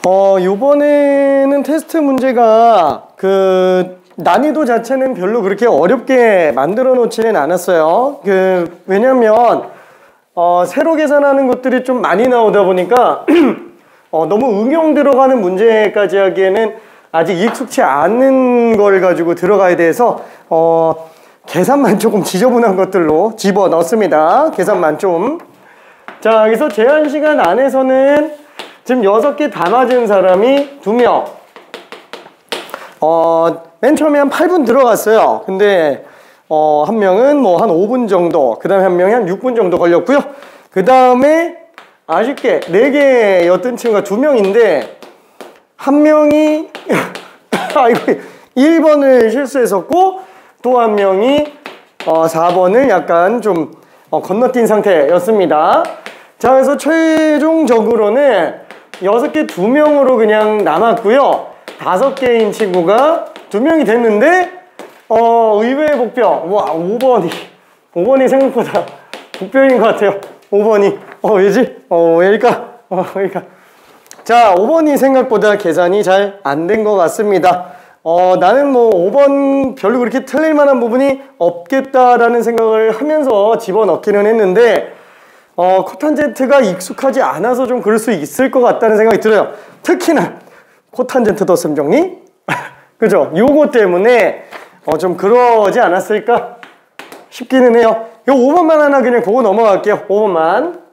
요번에는 테스트 문제가 난이도 자체는 별로 그렇게 어렵게 만들어 놓지는 않았어요. 왜냐면 새로 계산하는 것들이 좀 많이 나오다 보니까 너무 응용 들어가는 문제까지 하기에는 아직 익숙치 않은 걸 가지고 들어가야 돼서 계산만 조금 지저분한 것들로 집어 넣습니다. 계산만 좀. 자, 여기서 제한 시간 안에서는 지금 6개 다 맞은 사람이 2명. 맨 처음에 한 8분 들어갔어요. 근데 한 명은 뭐 한 5분 정도, 그 다음에 한 명이 한 6분 정도 걸렸고요. 그 다음에 아쉽게 4개였던 친구가 2명인데 한 명이 아이고 1번을 실수했었고 또 한 명이 4번을 약간 좀 건너뛴 상태였습니다. 자, 그래서 최종적으로는 6개 2명으로 그냥 남았고요. 5개인 친구가 2명이 됐는데 의외의 복병. 와, 5번이 생각보다 복병인 것 같아요. 5번이 왜지? 왜일까? 그러니까 자, 5번이 생각보다 계산이 잘 안 된 것 같습니다. 나는 뭐 5번 별로 그렇게 틀릴 만한 부분이 없겠다라는 생각을 하면서 집어넣기는 했는데 코탄젠트가 익숙하지 않아서 좀 그럴 수 있을 것 같다는 생각이 들어요. 특히나 코탄젠트 덧셈 정리? 그죠? 요거 때문에 좀 그러지 않았을까 싶기는 해요. 요 5번만 하나 그냥 보고 넘어갈게요. 5번만.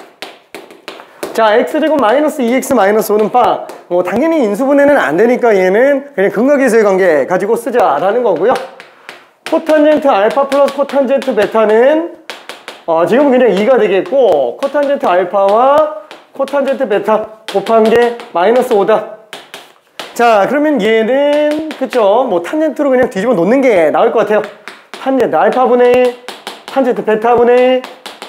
자, x제곱 마이너스 2x 마이너스 5는 빵. 당연히 인수분해는 안 되니까 얘는 그냥 근각계수의 관계 가지고 쓰자라는 거고요. 코탄젠트 알파 플러스 코탄젠트 베타는 지금은 그냥 2가 되겠고, 코탄젠트 알파와 코탄젠트 베타 곱한 게 마이너스 5다. 자, 그러면 얘는 그쵸, 뭐 탄젠트로 그냥 뒤집어 놓는 게 나을 것 같아요. 탄젠트 알파분의 1, 탄젠트 베타분의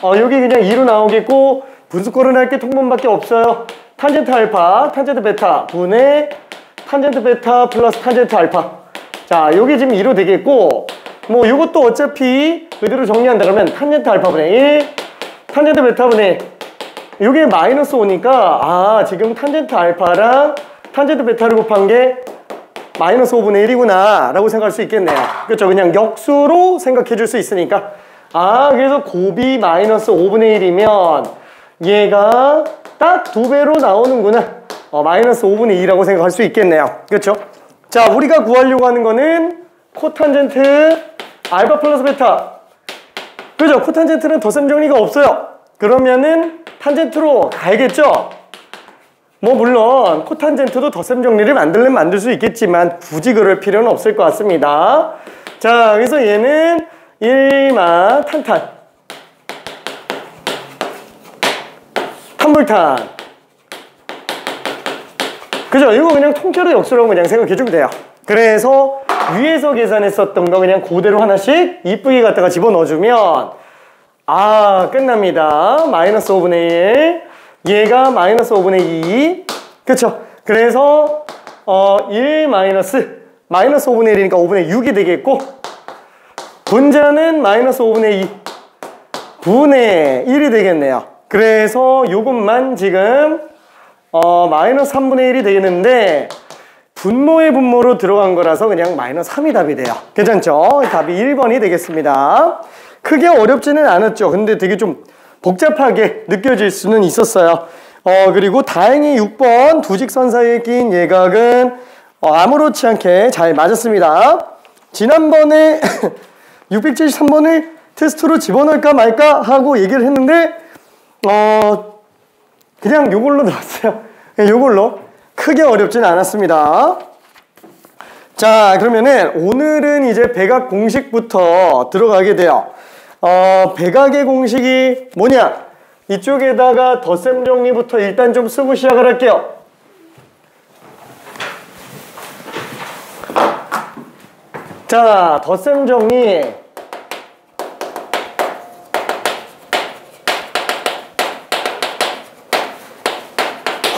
1. 여기 그냥 2로 나오겠고, 분수꼴은 할 게 통분밖에 없어요. 탄젠트 알파, 탄젠트 베타 분의 탄젠트 베타 플러스 탄젠트 알파. 자, 여기 지금 2로 되겠고, 뭐 이것도 어차피 그대로 정리한다 그러면 탄젠트 알파분의 1, 탄젠트 베타분의 1. 이게 마이너스 5니까 지금 탄젠트 알파랑 탄젠트 베타를 곱한 게 마이너스 5분의 1이구나 라고 생각할 수 있겠네요. 그렇죠? 그냥 역수로 생각해 줄 수 있으니까. 그래서 곱이 마이너스 5분의 1이면 얘가 딱 2배로 나오는구나. 마이너스 5분의 2라고 생각할 수 있겠네요. 그렇죠? 자, 우리가 구하려고 하는 거는 코탄젠트 알파 플러스 베타. 그죠? 코탄젠트는 덧셈 정리가 없어요. 그러면은 탄젠트로 가야겠죠? 뭐 물론 코탄젠트도 덧셈 정리를 만들려면 만들 수 있겠지만 굳이 그럴 필요는 없을 것 같습니다. 자, 그래서 얘는 1마 탄탄 탄불탄. 그죠? 이거 그냥 통째로 역수라고 그냥 생각해주면 돼요. 그래서 위에서 계산했었던 거 그냥 그대로 하나씩 이쁘게 갖다가 집어넣어주면 끝납니다. 마이너스 5분의 1, 얘가 마이너스 5분의 2. 그쵸? 그래서 1 마이너스 5분의 1이니까 5분의 6이 되겠고, 분자는 마이너스 5분의 2 분의 1이 되겠네요. 그래서 요것만 지금 마이너스 3분의 1이 되겠는데, 분모의 분모로 들어간 거라서 그냥 마이너스 3이 답이 돼요. 괜찮죠? 답이 1번이 되겠습니다. 크게 어렵지는 않았죠. 근데 되게 좀 복잡하게 느껴질 수는 있었어요. 그리고 다행히 6번 두 직선 사이에 낀 예각은 아무렇지 않게 잘 맞았습니다. 지난번에 673번을 테스트로 집어넣을까 말까 하고 얘기를 했는데 그냥 요걸로 넣었어요. 요걸로. 크게 어렵진 않았습니다. 자, 그러면은 오늘은 이제 백악 공식부터 들어가게 돼요. 백악의 공식이 뭐냐? 이쪽에다가 덧셈 정리부터 일단 좀 쓰고 시작을 할게요. 자, 덧셈 정리.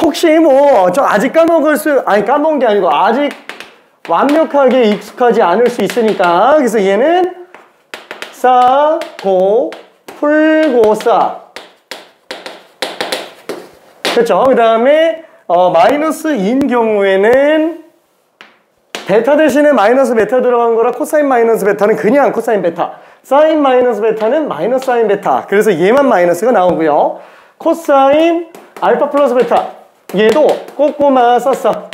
혹시 뭐 저 아직 까먹은 게 아니고 아직 완벽하게 익숙하지 않을 수 있으니까, 그래서 얘는 쌓고 풀고 쌓. 그렇죠? 그 다음에 마이너스인 경우에는 베타 대신에 마이너스 베타 들어간 거라 코사인 마이너스 베타는 그냥 코사인 베타, 사인 마이너스 베타는 마이너스 사인 베타, 그래서 얘만 마이너스가 나오고요. 코사인 알파 플러스 베타, 얘도 꼬꼬마 썼어.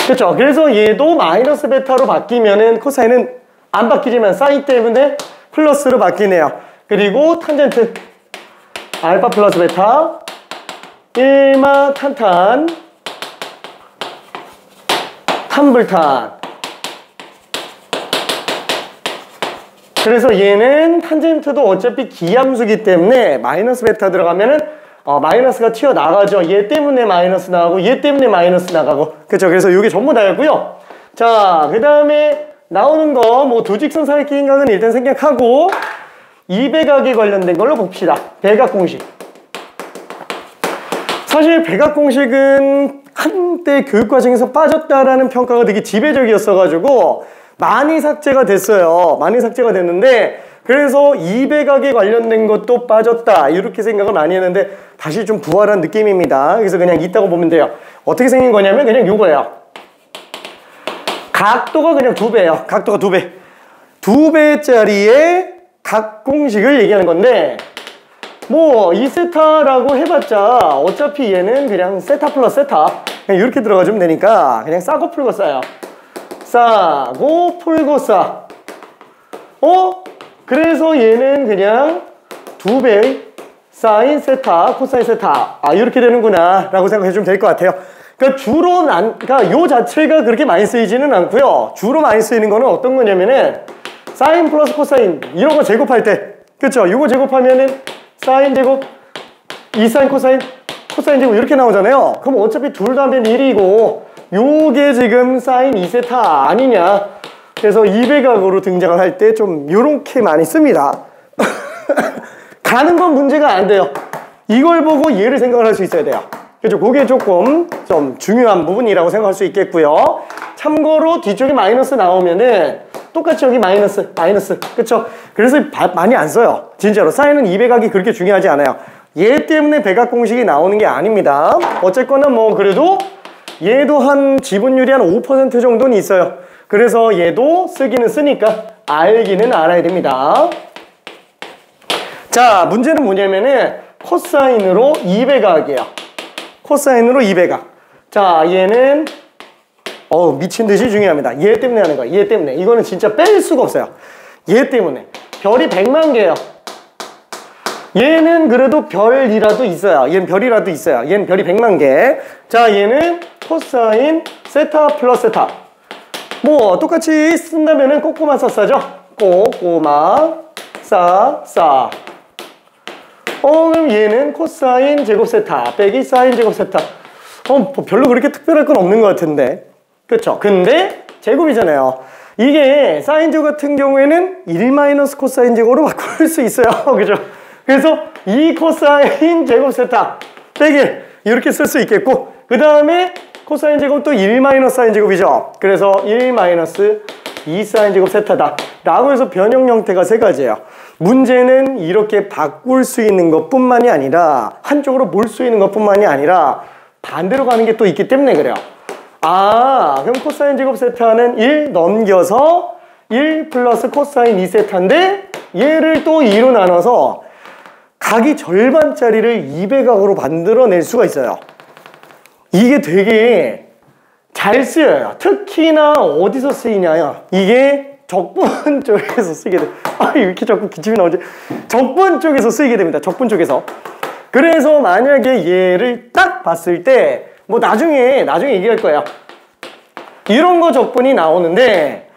그렇죠. 그래서 얘도 마이너스 베타로 바뀌면은 코사인은 안 바뀌지만 사인 때문에 플러스로 바뀌네요. 그리고 탄젠트 알파 플러스 베타, 일마 탄탄, 탄불탄. 그래서 얘는 탄젠트도 어차피 기함수기 때문에 마이너스 베타 들어가면은 마이너스가 튀어나가죠. 얘 때문에 마이너스 나가고 얘 때문에 마이너스 나가고. 그렇죠. 그래서 이게 전부 다였고요. 자, 그 다음에 나오는 거 뭐 두 직선 사이 끼인각은 일단 생략하고 이배각에 관련된 걸로 봅시다. 배각 공식. 사실 배각 공식은 한때 교육과정에서 빠졌다라는 평가가 되게 지배적이었어가지고 많이 삭제가 됐어요. 많이 삭제가 됐는데, 그래서 이배각에 관련된 것도 빠졌다 이렇게 생각을 많이 했는데 다시 좀 부활한 느낌입니다. 그래서 그냥 있다고 보면 돼요. 어떻게 생긴 거냐면 그냥 요거예요. 각도가 그냥 2배예요. 각도가 2배. 2배짜리의 각 공식을 얘기하는 건데, 뭐 2세타라고 해봤자 어차피 얘는 그냥 세타 플러스 세타 그냥 이렇게 들어가주면 되니까 그냥 싸고 풀고 싸요. 싸고 풀고 싸. 그래서 얘는 그냥 2배의 사인 세타 코사인 세타, 이렇게 되는구나 라고 생각해주면 될 것 같아요. 그러니까 그러니까 요 자체가 그렇게 많이 쓰이지는 않고요. 주로 많이 쓰이는 거는 어떤 거냐면은 사인 플러스 코사인 이런 거 제곱할 때, 그쵸? 이거 제곱하면은 사인 제곱 2사인 코사인 코사인 제곱 이렇게 나오잖아요. 그럼 어차피 둘 다 하면 1이고 요게 지금 사인 2세타 아니냐. 그래서 2배각으로 등장을 할 때 좀 요렇게 많이 씁니다. 가는 건 문제가 안 돼요. 이걸 보고 얘를 생각을 할 수 있어야 돼요. 그죠? 그게 조금 좀 중요한 부분이라고 생각할 수 있겠고요. 참고로 뒤쪽에 마이너스 나오면은 똑같이 여기 마이너스 그쵸? 그래서 많이 안 써요. 진짜로 사인은 2배각이 그렇게 중요하지 않아요. 얘 때문에 배각 공식이 나오는 게 아닙니다. 어쨌거나 뭐 그래도 얘도 한 지분율이 한 5% 정도는 있어요. 그래서 얘도 쓰기는 쓰니까 알기는 알아야 됩니다. 자, 문제는 뭐냐면은 코사인으로 2배각이에요. 코사인으로 2배각. 자, 얘는 미친듯이 중요합니다. 얘 때문에 하는 거야. 얘 때문에. 이거는 진짜 뺄 수가 없어요. 얘 때문에. 별이 100만 개예요. 얘는 그래도 별이라도 있어요. 얘는 별이라도 있어요. 얘는 별이 100만 개. 자, 얘는 코사인 세타 플러스 세타. 뭐 똑같이 쓴다면은 꼬꼬마 싸죠. 꼬꼬마 싸. 그럼 얘는 코사인 제곱 세타 빼기 사인 제곱 세타. 뭐 별로 그렇게 특별할 건 없는 것 같은데. 그쵸? 근데 제곱이잖아요. 이게 사인 제곱 같은 경우에는 1 마이너스 코사인 제곱으로 바꿀 수 있어요. 그죠? 그래서 2 코사인 제곱 세타 빼기 이렇게 쓸 수 있겠고, 그 다음에 코사인 제곱도 1 마이너스 사인 제곱이죠. 그래서 1 마이너스 2 사인 제곱 세타다 라고 해서 변형 형태가 3가지예요. 문제는 이렇게 바꿀 수 있는 것 뿐만이 아니라 한쪽으로 몰 수 있는 것 뿐만이 아니라 반대로 가는 게 또 있기 때문에 그래요. 그럼 코사인 제곱 세타는 1 넘겨서 1 플러스 코사인 2세타인데 얘를 또 2로 나눠서 각이 절반짜리를 2배각으로 만들어낼 수가 있어요. 이게 되게 잘 쓰여요. 특히나 어디서 쓰이냐요? 이게 적분 쪽에서 쓰게 돼. 왜 이렇게 자꾸 기침이 나오지? 적분 쪽에서 쓰이게 됩니다. 적분 쪽에서. 그래서 만약에 얘를 딱 봤을 때 뭐 나중에 얘기할 거예요. 이런 거 적분이 나오는데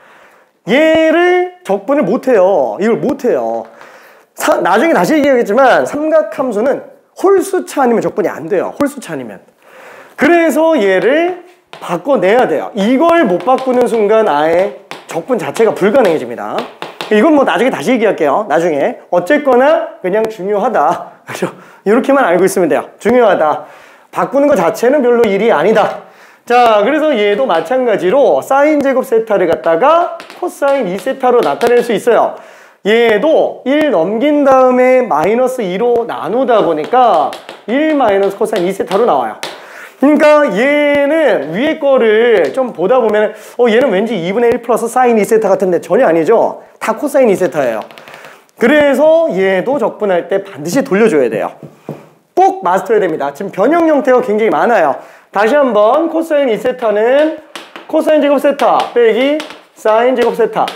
얘를 적분을 못해요. 이걸 못해요. 나중에 다시 얘기하겠지만 삼각함수는 홀수차 아니면 적분이 안 돼요. 홀수차 아니면. 그래서 얘를 바꿔내야 돼요. 이걸 못 바꾸는 순간 아예 적분 자체가 불가능해집니다. 이건 뭐 나중에 다시 얘기할게요. 나중에. 어쨌거나 그냥 중요하다. 그죠? 이렇게만 알고 있으면 돼요. 중요하다. 바꾸는 것 자체는 별로 일이 아니다. 자, 그래서 얘도 마찬가지로 사인 제곱 세타를 갖다가 코사인 2세타로 나타낼 수 있어요. 얘도 1 넘긴 다음에 마이너스 2로 나누다 보니까 1 마이너스 코사인 2세타로 나와요. 그러니까 얘는 위에 거를 좀 보다 보면 얘는 왠지 2분의 1 플러스 사인 2세타 같은데 전혀 아니죠. 다 코사인 2세타예요. 그래서 얘도 적분할 때 반드시 돌려줘야 돼요. 꼭 마스터해야 됩니다. 지금 변형 형태가 굉장히 많아요. 다시 한번 코사인 2세타는 코사인 제곱 세타 빼기 사인 제곱 세타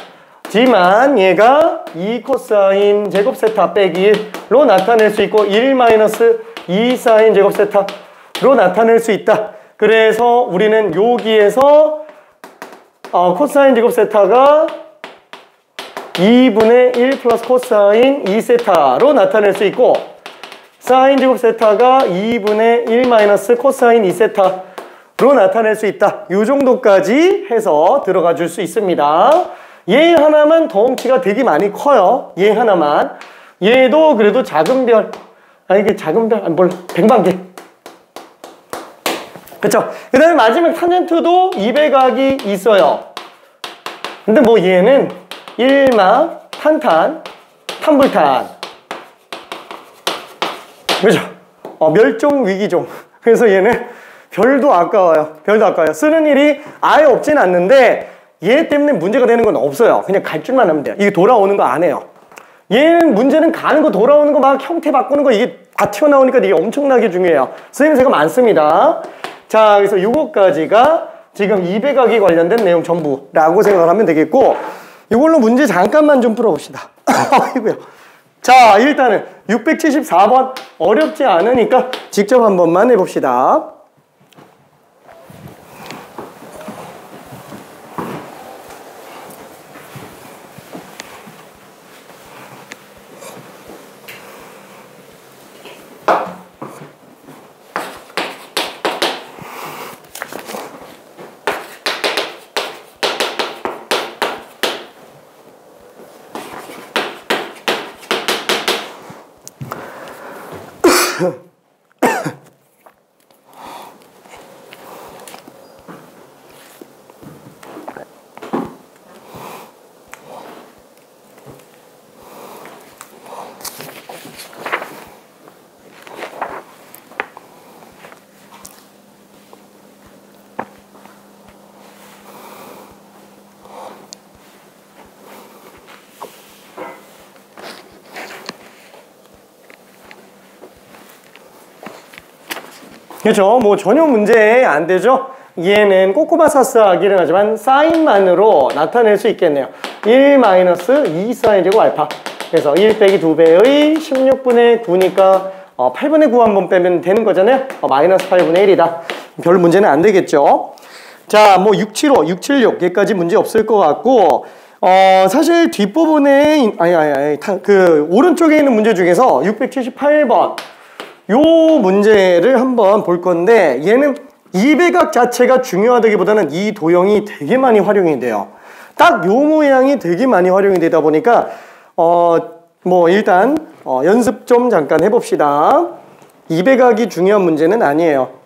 지만 얘가 2 코사인 제곱 세타 빼기 1로 나타낼 수 있고 1 마이너스 2 사인 제곱 세타로 나타낼 수 있다. 그래서 우리는 여기에서 코사인 제곱 세타가 2분의 1 플러스 코사인 2세타로 나타낼 수 있고 사인 제곱 세타가 2분의 1 마이너스 코사인 2세타로 나타낼 수 있다. 이 정도까지 해서 들어가 줄 수 있습니다. 얘 하나만 덩치가 되게 많이 커요. 얘 하나만. 얘도 그래도 작은 별, 이게 작은 별, 몰라, 백만개. 그쵸? 그 다음에 마지막 탄젠트도 200각이 있어요. 근데 뭐 얘는 일막, 탄탄, 탄불탄. 그죠? 멸종 위기종. 그래서 얘는 별도 아까워요. 별도 아까워요. 쓰는 일이 아예 없진 않는데 얘 때문에 문제가 되는 건 없어요. 그냥 갈 줄만 하면 돼요. 이게 돌아오는 거 안 해요. 얘는 문제는 가는 거 돌아오는 거 막 형태 바꾸는 거 이게 다 튀어나오니까 이게 엄청나게 중요해요. 쓰임새가 많습니다. 자, 그래서 요거까지가 지금 200각이 관련된 내용 전부라고 생각을 하면 되겠고 이걸로 문제 잠깐만 좀 풀어봅시다. 아이고요. 자, 일단은 674번 어렵지 않으니까 직접 한 번만 해봅시다. 그렇죠. 뭐 전혀 문제 안 되죠. 얘는 꼬꼬마사스하기는 하지만 사인만으로 나타낼 수 있겠네요. 1 마이너스 2 사인 제곱 알파. 그래서 1 빼기 2배의 16분의 9니까 8분의 9 한번 빼면 되는 거잖아요. 마이너스 8분의 1이다. 별 문제는 안 되겠죠. 자, 뭐 675, 676 여기까지 문제 없을 것 같고 사실 뒷부분에 그 오른쪽에 있는 문제 중에서 678번 요 문제를 한번 볼 건데 얘는 200각 자체가 중요하다기보다는 이 도형이 되게 많이 활용이 돼요. 딱 요 모양이 되게 많이 활용이 되다 보니까 뭐 일단 연습 좀 잠깐 해봅시다. 200각이 중요한 문제는 아니에요.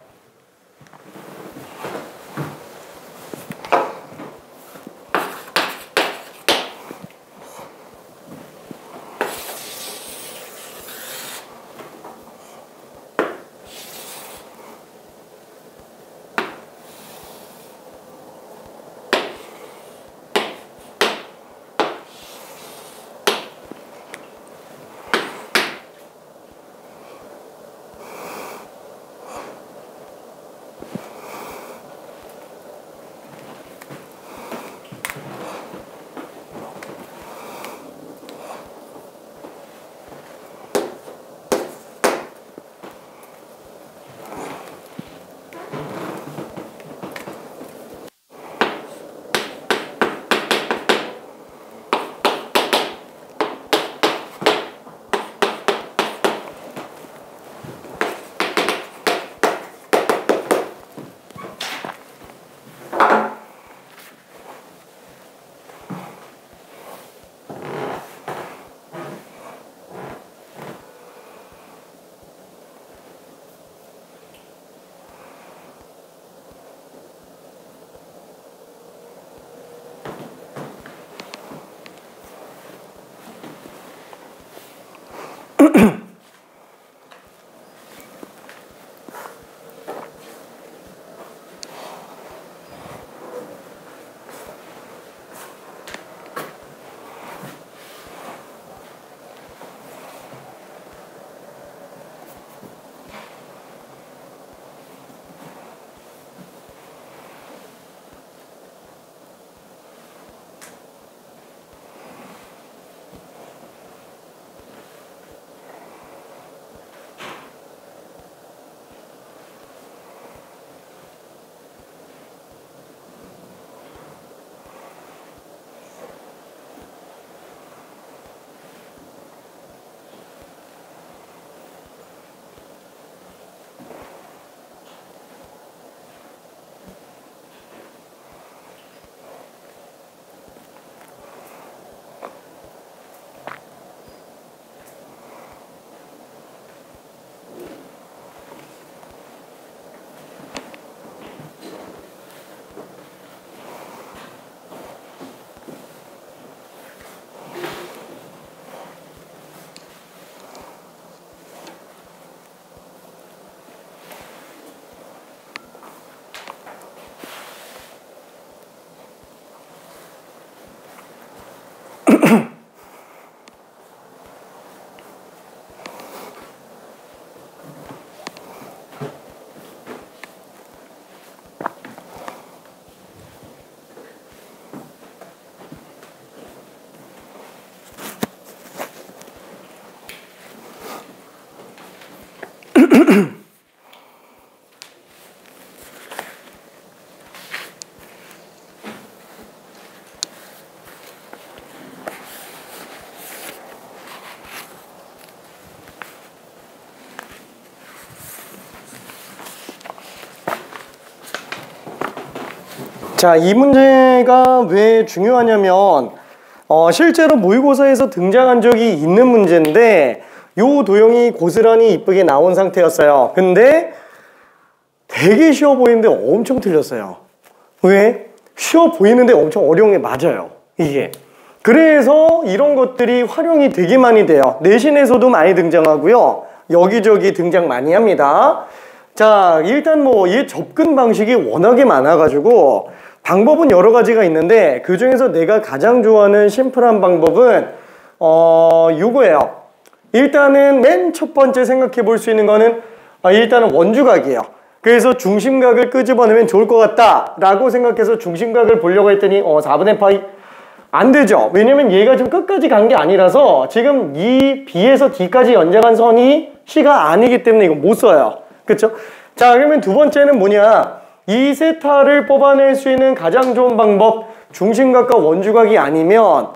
자, 이 문제가 왜 중요하냐면 실제로 모의고사에서 등장한 적이 있는 문제인데 요 도형이 고스란히 이쁘게 나온 상태였어요. 근데 되게 쉬워 보이는데 엄청 틀렸어요. 왜? 쉬워 보이는데 엄청 어려운 게 맞아요, 이게. 그래서 이런 것들이 활용이 되게 많이 돼요. 내신에서도 많이 등장하고요, 여기저기 등장 많이 합니다. 자, 일단 뭐 이 접근 방식이 워낙에 많아가지고 방법은 여러 가지가 있는데 그 중에서 내가 가장 좋아하는 심플한 방법은 요거예요. 일단은 맨 첫 번째 생각해 볼 수 있는 거는 일단은 원주각이에요. 그래서 중심각을 끄집어내면 좋을 것 같다 라고 생각해서 중심각을 보려고 했더니 4분의 파이 안 되죠. 왜냐면 얘가 지금 끝까지 간 게 아니라서 지금 이 B에서 D까지 연장한 선이 C가 아니기 때문에 이거 못 써요. 그쵸? 자, 그러면 두 번째는 뭐냐, 이 세타를 뽑아낼 수 있는 가장 좋은 방법, 중심각과 원주각이 아니면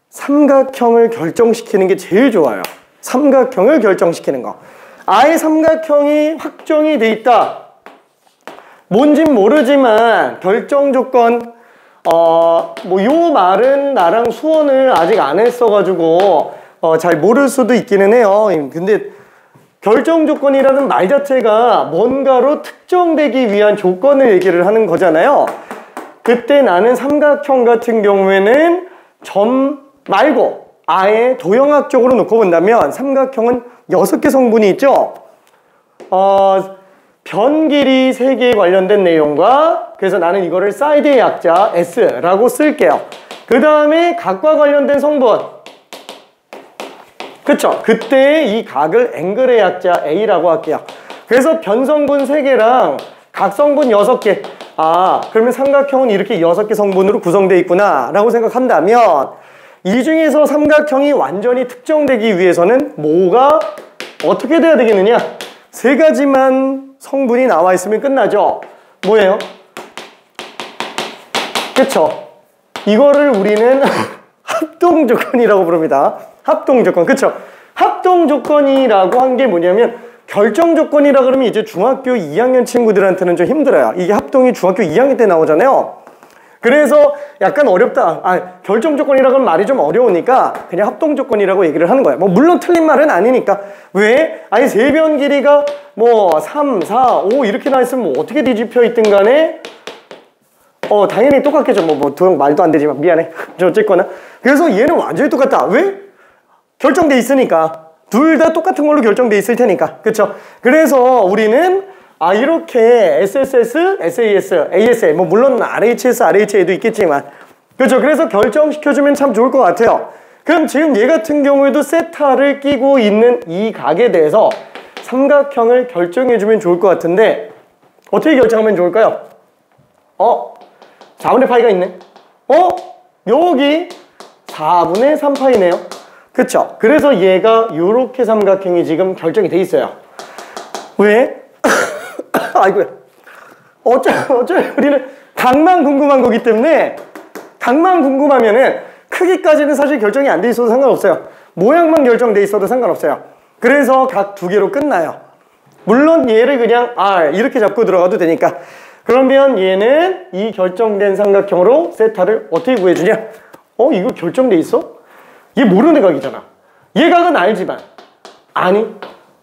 삼각형을 결정시키는 게 제일 좋아요. 삼각형을 결정시키는 거. 아예 삼각형이 확정이 돼 있다, 뭔진 모르지만 결정 조건, 뭐 요 말은 나랑 수원을 아직 안 했어가지고 잘 모를 수도 있기는 해요. 근데 결정 조건이라는 말 자체가 뭔가로 특정되기 위한 조건을 얘기를 하는 거잖아요. 그때 나는 삼각형 같은 경우에는 점 말고 아예 도형학적으로 놓고 본다면 삼각형은 6개 성분이 있죠. 변 길이 3개에 관련된 내용과, 그래서 나는 이거를 사이드의 약자 S라고 쓸게요. 그 다음에 각과 관련된 성분, 그쵸? 그때 이 각을 앵글의 약자 A라고 할게요. 그래서 변성분 3개랑 각성분 6개. 그러면 삼각형은 이렇게 6개 성분으로 구성되어 있구나 라고 생각한다면, 이 중에서 삼각형이 완전히 특정되기 위해서는 뭐가 어떻게 돼야 되겠느냐? 3가지만 성분이 나와 있으면 끝나죠. 뭐예요? 그쵸? 이거를 우리는 합동조건이라고 부릅니다. 합동조건. 그쵸? 합동조건이라고 한 게 뭐냐면, 결정조건이라 그러면 이제 중학교 2학년 친구들한테는 좀 힘들어요. 이게 합동이 중학교 2학년 때 나오잖아요. 그래서 약간 어렵다. 결정조건이라 그러면 말이 좀 어려우니까 그냥 합동조건이라고 얘기를 하는 거예요. 뭐 물론 틀린 말은 아니니까. 왜? 아니 세변 길이가 뭐 3, 4, 5 이렇게 나 있으면 뭐 어떻게 뒤집혀 있든 간에 당연히 똑같겠죠. 도형 말도 안 되지만 미안해. 어쨌거나. 그래서 얘는 완전히 똑같다. 왜? 결정돼 있으니까. 둘 다 똑같은 걸로 결정돼 있을 테니까. 그쵸? 그래서 우리는 이렇게 SSS, SAS, ASA, 뭐 물론 RHS, RHA도 있겠지만, 그렇죠? 그래서 결정시켜주면 참 좋을 것 같아요. 그럼 지금 얘 같은 경우에도 세타를 끼고 있는 이 각에 대해서 삼각형을 결정해주면 좋을 것 같은데 어떻게 결정하면 좋을까요? 4분의 파이가 있네. 여기 4분의 3파이네요. 그쵸? 그래서 얘가 이렇게 삼각형이 지금 결정이 돼 있어요. 왜? 아이고야. 어차피 우리는 각만 궁금한 거기 때문에, 각만 궁금하면은 크기까지는 사실 결정이 안 돼 있어도 상관없어요. 모양만 결정돼 있어도 상관없어요. 그래서 각 2개로 끝나요. 물론 얘를 그냥 이렇게 잡고 들어가도 되니까. 그러면 얘는 이 결정된 삼각형으로 세타를 어떻게 구해주냐? 이거 결정돼 있어? 얘 모르는 각이잖아. 얘 각은 알지만, 아니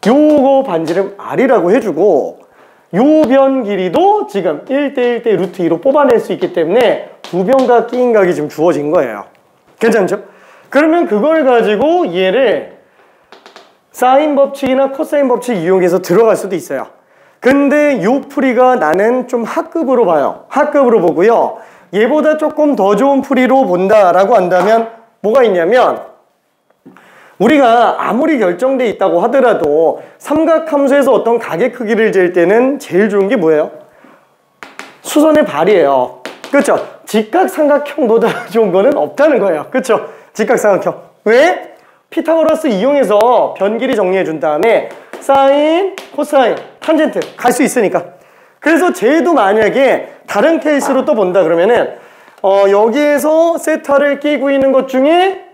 요거 반지름 R이라고 해주고, 요 변 길이도 지금 1대 1대 루트 2로 뽑아낼 수 있기 때문에 두 변과 끼인 각이 지금 주어진 거예요. 괜찮죠? 그러면 그걸 가지고 얘를 사인 법칙이나 코사인 법칙 이용해서 들어갈 수도 있어요. 근데 요 풀이가 나는 좀 하급으로 봐요. 하급으로 보고요. 얘보다 조금 더 좋은 풀이로 본다라고 한다면 뭐가 있냐면, 우리가 아무리 결정돼 있다고 하더라도 삼각함수에서 어떤 각의 크기를 잴 때는 제일 좋은 게 뭐예요? 수선의 발이에요. 그렇죠? 직각삼각형보다 좋은 거는 없다는 거예요. 그렇죠? 직각삼각형. 왜? 피타고라스 이용해서 변 길이 정리해 준 다음에 사인, 코사인, 탄젠트 갈 수 있으니까. 그래서 쟤도 만약에 다른 케이스로 또 본다 그러면은 여기에서 세타를 끼고 있는 것 중에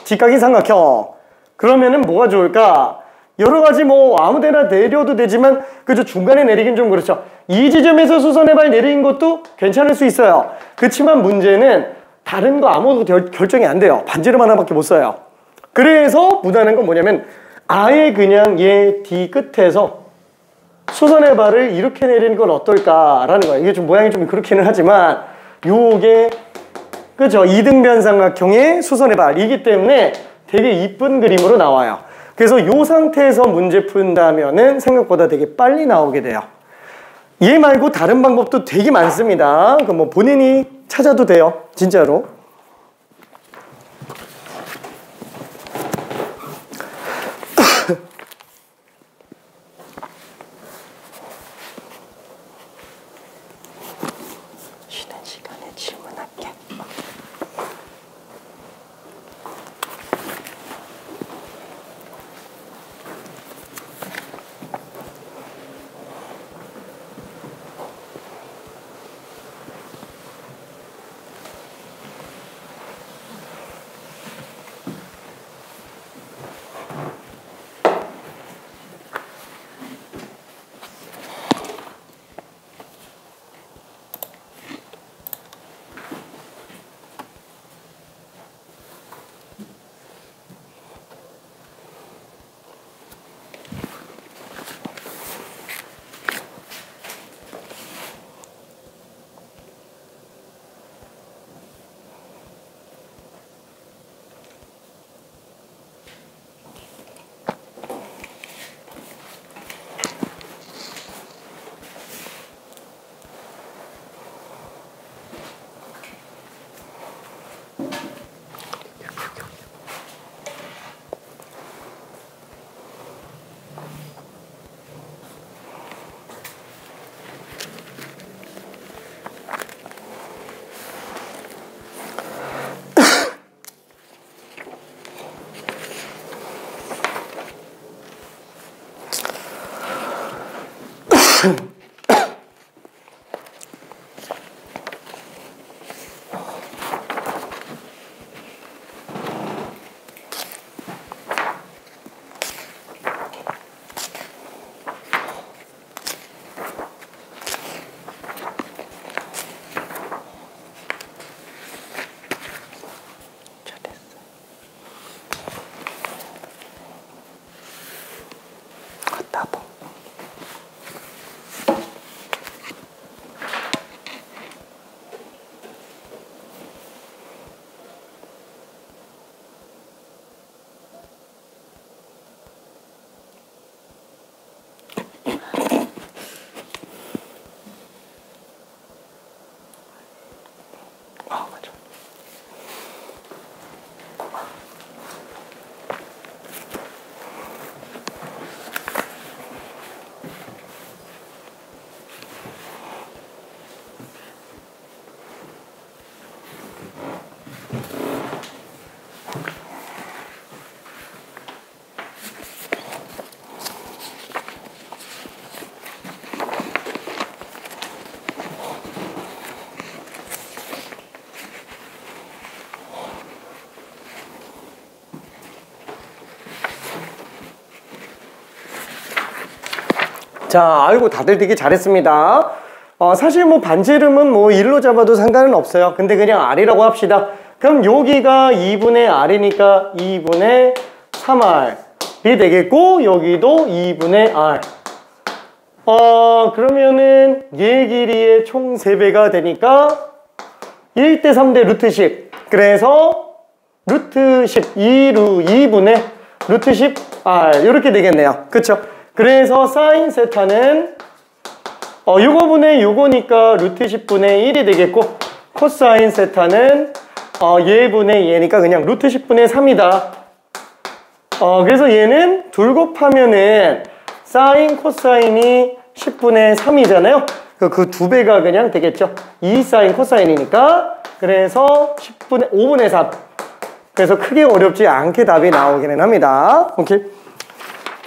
직각인 삼각형. 그러면은 뭐가 좋을까? 여러 가지 뭐 아무데나 내려도 되지만 그죠, 중간에 내리긴 좀 그렇죠. 이 지점에서 수선의 발 내리는 것도 괜찮을 수 있어요. 그렇지만 문제는 다른 거 아무것도 결정이 안 돼요. 반지름 하나밖에 못 써요. 그래서 무난한 건 뭐냐면 아예 그냥 얘 뒤 끝에서 수선의 발을 이렇게 내리는 건 어떨까라는 거예요. 이게 좀 모양이 좀 그렇기는 하지만 요게 그죠, 이등변 삼각형의 수선의 발이기 때문에 되게 이쁜 그림으로 나와요. 그래서 이 상태에서 문제 푼다면은 생각보다 되게 빨리 나오게 돼요. 얘 말고 다른 방법도 되게 많습니다. 그 뭐 본인이 찾아도 돼요, 진짜로. 쉬는 시간에 질문할게. 자, 아이고 다들 되게 잘했습니다. 사실 뭐 반지름은 뭐 1로 잡아도 상관은 없어요. 근데 그냥 R이라고 합시다. 그럼 여기가 2분의 R이니까 2분의 3R이 되겠고 여기도 2분의 R. 그러면은 얘 길이의 총 3배가 되니까 1대 3대 루트 10. 그래서 루트 10, 2분의 루트 10R 이렇게 되겠네요. 그쵸? 그래서 사인 세타는 요거분의 요거니까 루트 10분의 1이 되겠고 코사인 세타는 얘분의 얘니까 그냥 루트 10분의 3이다. 그래서 얘는 둘 곱하면은 사인 코사인이 10분의 3이잖아요. 그 2배가 그냥 되겠죠. 2 사인 코사인이니까. 그래서 5분의 3. 그래서 크게 어렵지 않게 답이 나오기는 합니다. 오케이.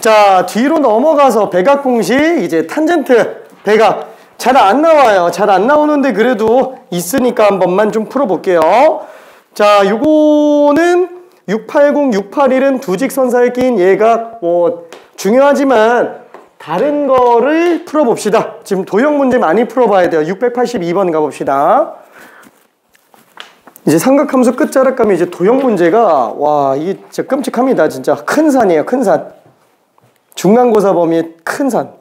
자, 뒤로 넘어가서 백악 공식, 이제 탄젠트 백악 잘 안 나와요. 잘 안 나오는데 그래도 있으니까 한 번만 좀 풀어볼게요. 자, 요거는 680, 681은 두 직선사에 낀 얘가 뭐 중요하지만 다른 거를 풀어봅시다. 지금 도형 문제 많이 풀어봐야 돼요. 682번 가봅시다. 이제 삼각함수 끝자락 가면 이제 도형 문제가 와, 이게 진짜 끔찍합니다. 진짜 큰 산이에요. 큰 산. 중간고사 범위의 큰 산.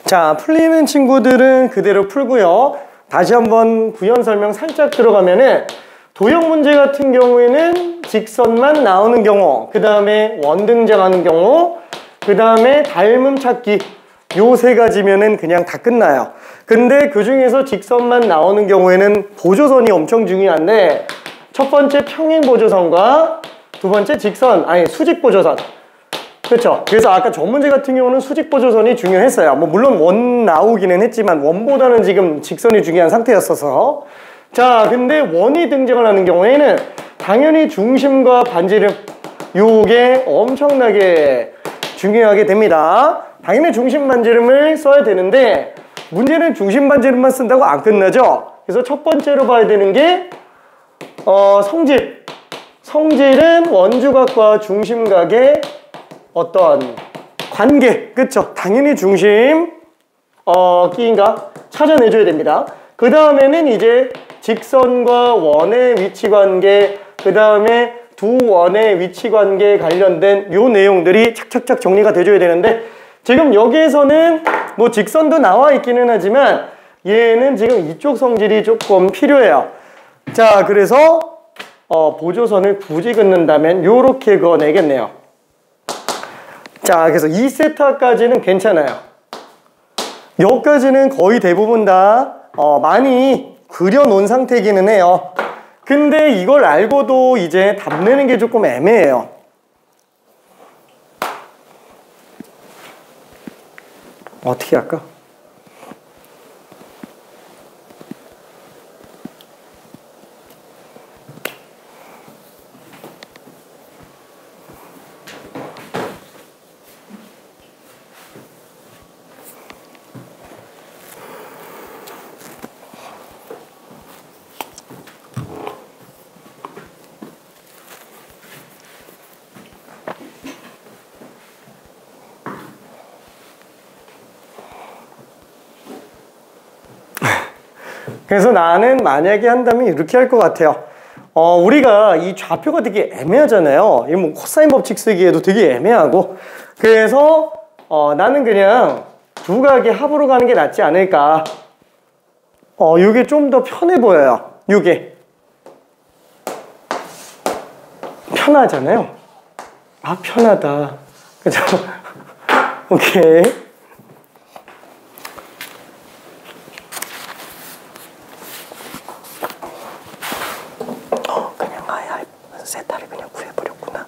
자, 풀리는 친구들은 그대로 풀고요. 다시 한번 부연 설명 살짝 들어가면은 도형 문제 같은 경우에는 직선만 나오는 경우, 그 다음에 원 등장하는 경우, 그 다음에 닮음 찾기, 요 세 가지면은 그냥 다 끝나요. 근데 그 중에서 직선만 나오는 경우에는 보조선이 엄청 중요한데, 첫 번째 평행 보조선과 두 번째 직선, 아니 수직 보조선. 그렇죠. 그래서 아까 저 문제 같은 경우는 수직 보조선이 중요했어요. 뭐 물론 원 나오기는 했지만 원보다는 지금 직선이 중요한 상태였어서. 자, 근데 원이 등장을 하는 경우에는 당연히 중심과 반지름, 요게 엄청나게 중요하게 됩니다. 당연히 중심 반지름을 써야 되는데 문제는 중심 반지름만 쓴다고 안 끝나죠. 그래서 첫 번째로 봐야 되는 게 성질. 성질은 원주각과 중심각의 어떤 관계, 그쵸? 당연히 중심 끼인가 찾아내줘야 됩니다. 그 다음에는 이제 직선과 원의 위치관계, 그 다음에 두 원의 위치관계에 관련된 요 내용들이 착착착 정리가 돼줘야 되는데, 지금 여기에서는 뭐 직선도 나와 있기는 하지만 얘는 지금 이쪽 성질이 조금 필요해요. 자, 그래서 보조선을 굳이 긋는다면 요렇게 그어내겠네요. 자, 그래서 2세타까지는 괜찮아요. 여기까지는 거의 대부분 다 많이 그려놓은 상태이기는 해요. 근데 이걸 알고도 이제 답 내는 게 조금 애매해요. 어떻게 할까? 그래서 나는 만약에 한다면 이렇게 할 것 같아요. 우리가 이 좌표가 되게 애매하잖아요. 이 뭐 코사인 법칙 쓰기에도 되게 애매하고. 그래서 나는 그냥 두 각의 합으로 가는 게 낫지 않을까. 이게 좀 더 편해 보여요. 이게 편하잖아요. 아, 편하다. 그죠? 오케이. 그냥 아예 세타를 그냥 구해버렸구나.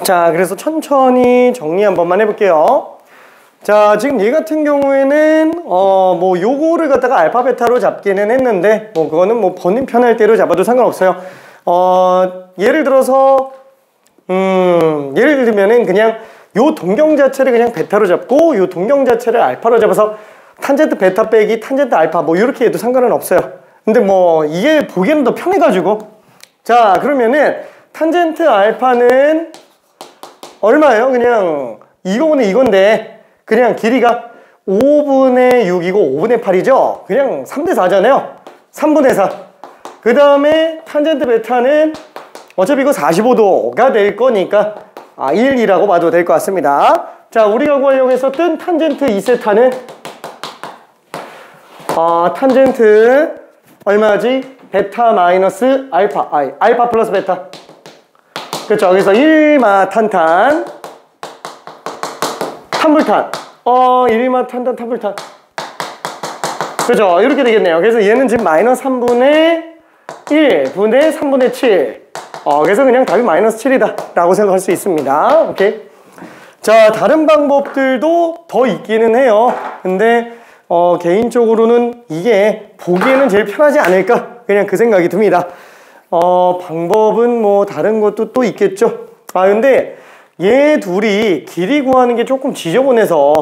자, 그래서 천천히 정리 한 번만 해볼게요. 자, 지금 얘 같은 경우에는 뭐 요거를 갖다가 알파 베타로 잡기는 했는데 뭐 그거는 뭐 본인 편할 대로 잡아도 상관없어요. 예를 들어서 예를 들면은 그냥 요 동경 자체를 그냥 베타로 잡고 요 동경 자체를 알파로 잡아서 탄젠트 베타 빼기 탄젠트 알파 뭐 이렇게 해도 상관은 없어요. 근데 뭐 이게 보기에는 더 편해가지고, 자 그러면은 탄젠트 알파는 얼마예요? 그냥 이거는 이건데 그냥 길이가 5분의 6이고 5분의 8이죠? 그냥 3대 4잖아요. 3분의 4. 그 다음에 탄젠트 베타는 어차피 이거 45도가 될 거니까 1이라고 봐도 될 것 같습니다. 자, 우리가 구하려고 했었던 탄젠트 2세타는 탄젠트 얼마지? 베타 마이너스 알파, 알파 플러스 베타. 그렇죠. 그래서 1마 탄탄 탄불탄 1마 탄탄 탄불탄. 그렇죠. 이렇게 되겠네요. 그래서 얘는 지금 마이너스 3분의 1분의 3분의 7. 그래서 그냥 답이 마이너스 7이다 라고 생각할 수 있습니다. 오케이. 자, 다른 방법들도 더 있기는 해요. 근데 개인적으로는 이게 보기에는 제일 편하지 않을까, 그냥 그 생각이 듭니다. 방법은 뭐 다른 것도 또 있겠죠. 근데 얘 둘이 길이 구하는 게 조금 지저분해서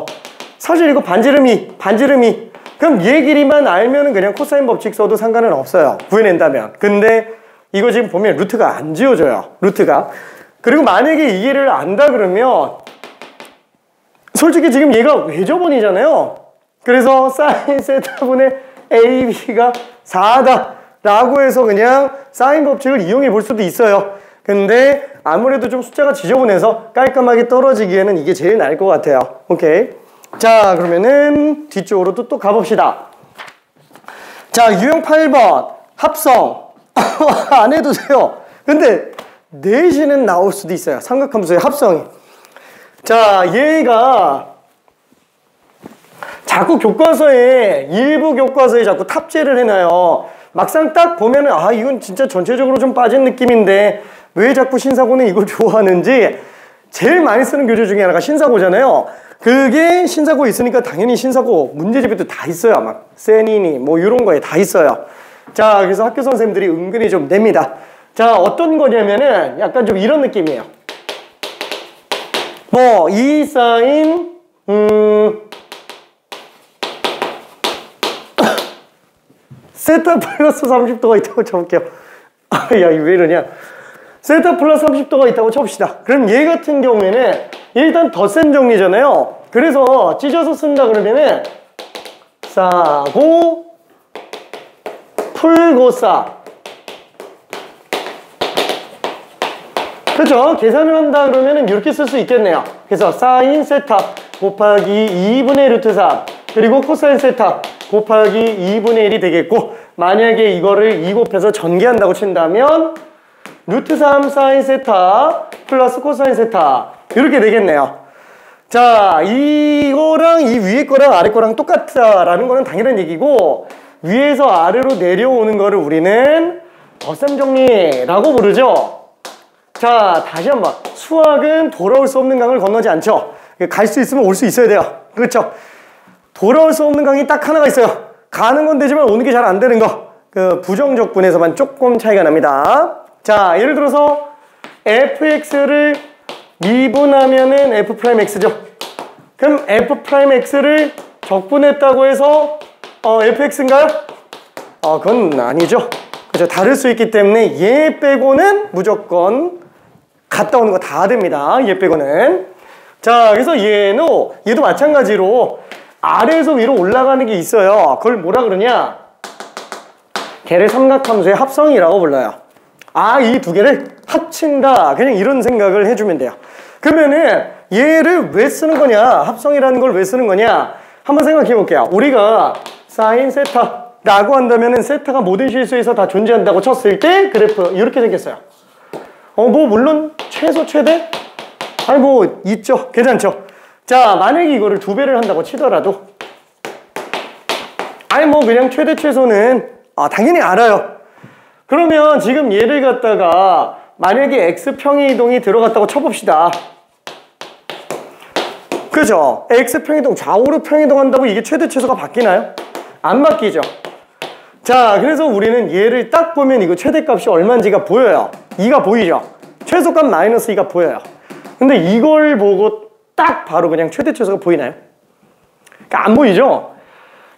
사실 이거 반지름이 그럼 얘 길이만 알면은 그냥 코사인 법칙 써도 상관은 없어요, 구해낸다면. 근데 이거 지금 보면 루트가 안 지워져요, 루트가. 그리고 만약에 이 길이를 안다 그러면 솔직히 지금 얘가 외접원이잖아요. 그래서 사인 세타분의 AB가 4다 라고 해서 그냥 사인 법칙을 이용해 볼 수도 있어요. 근데 아무래도 좀 숫자가 지저분해서 깔끔하게 떨어지기에는 이게 제일 나을 것 같아요. 오케이. 자, 그러면은 뒤쪽으로 또 가봅시다. 자, 유형 8번 합성 안 해도 돼요. 근데 내신은 나올 수도 있어요, 삼각함수의 합성이. 자, 얘가 자꾸 교과서에, 일부 교과서에 자꾸 탑재를 해놔요. 막상 딱 보면은 이건 진짜 전체적으로 좀 빠진 느낌인데 왜 자꾸 신사고는 이걸 좋아하는지. 제일 많이 쓰는 교재 중에 하나가 신사고잖아요. 그게 신사고에 있으니까 당연히 신사고 문제집에도 다 있어요. 막 세니니 뭐 이런 거에 다 있어요. 자, 그래서 학교 선생님들이 은근히 좀 냅니다. 자, 어떤 거냐면은 약간 좀 이런 느낌이에요. 뭐 2 사인 세타 플러스 30도가 있다고 쳐볼게요. 야, 이거 왜 이러냐. 세타 플러스 30도가 있다고 쳐봅시다. 그럼 얘 같은 경우에는 일단 덧셈 정리잖아요. 그래서 찢어서 쓴다 그러면은 싸고 풀고 싸. 그렇죠? 계산을 한다 그러면은 이렇게 쓸 수 있겠네요. 그래서 사인 세타 곱하기 2분의 루트 3 그리고 코사인 세타 곱하기 2분의 1이 되겠고, 만약에 이거를 2 곱해서 전개한다고 친다면 루트 3 사인 세타 플러스 코사인 세타 이렇게 되겠네요. 자, 이거랑 이 위에 거랑 아래 거랑 똑같다라는 거는 당연한 얘기고, 위에서 아래로 내려오는 거를 우리는 덧셈 정리라고 부르죠. 자, 다시 한번. 수학은 돌아올 수 없는 강을 건너지 않죠. 갈 수 있으면 올 수 있어야 돼요. 그렇죠? 돌아올 수 없는 강이 딱 하나가 있어요. 가는 건 되지만 오는 게 잘 안 되는 거. 그 부정적분에서만 조금 차이가 납니다. 자, 예를 들어서 fx를 미분하면은 f'x죠. 그럼 f'x를 적분했다고 해서 fx인가요? 그건 아니죠. 그렇죠. 다를 수 있기 때문에 얘 빼고는 무조건 갔다 오는 거 다 됩니다. 얘 빼고는. 자, 그래서 얘도 마찬가지로 아래에서 위로 올라가는 게 있어요. 그걸 뭐라 그러냐? 걔를 삼각함수의 합성이라고 불러요. 이 두 개를 합친다. 그냥 이런 생각을 해주면 돼요. 그러면은 얘를 왜 쓰는 거냐? 합성이라는 걸 왜 쓰는 거냐? 한번 생각해 볼게요. 우리가 사인 세타라고 한다면은 세타가 모든 실수에서 다 존재한다고 쳤을 때 그래프 이렇게 생겼어요. 뭐 물론 최소 최대? 뭐 있죠. 괜찮죠. 자, 만약에 이거를 2배를 한다고 치더라도 뭐 그냥 최대 최소는 당연히 알아요. 그러면 지금 얘를 갖다가 만약에 x평의 이동이 들어갔다고 쳐봅시다. 그죠? x평이동, 좌우로 평이동한다고 이게 최대 최소가 바뀌나요? 안 바뀌죠. 자, 그래서 우리는 얘를 딱 보면 이거 최대값이 얼마인지가 보여요. 2가 보이죠? 최소값 마이너스 2가 보여요. 근데 이걸 보고 딱 바로 그냥 최대 최소가 보이나요? 그러니까 안 보이죠?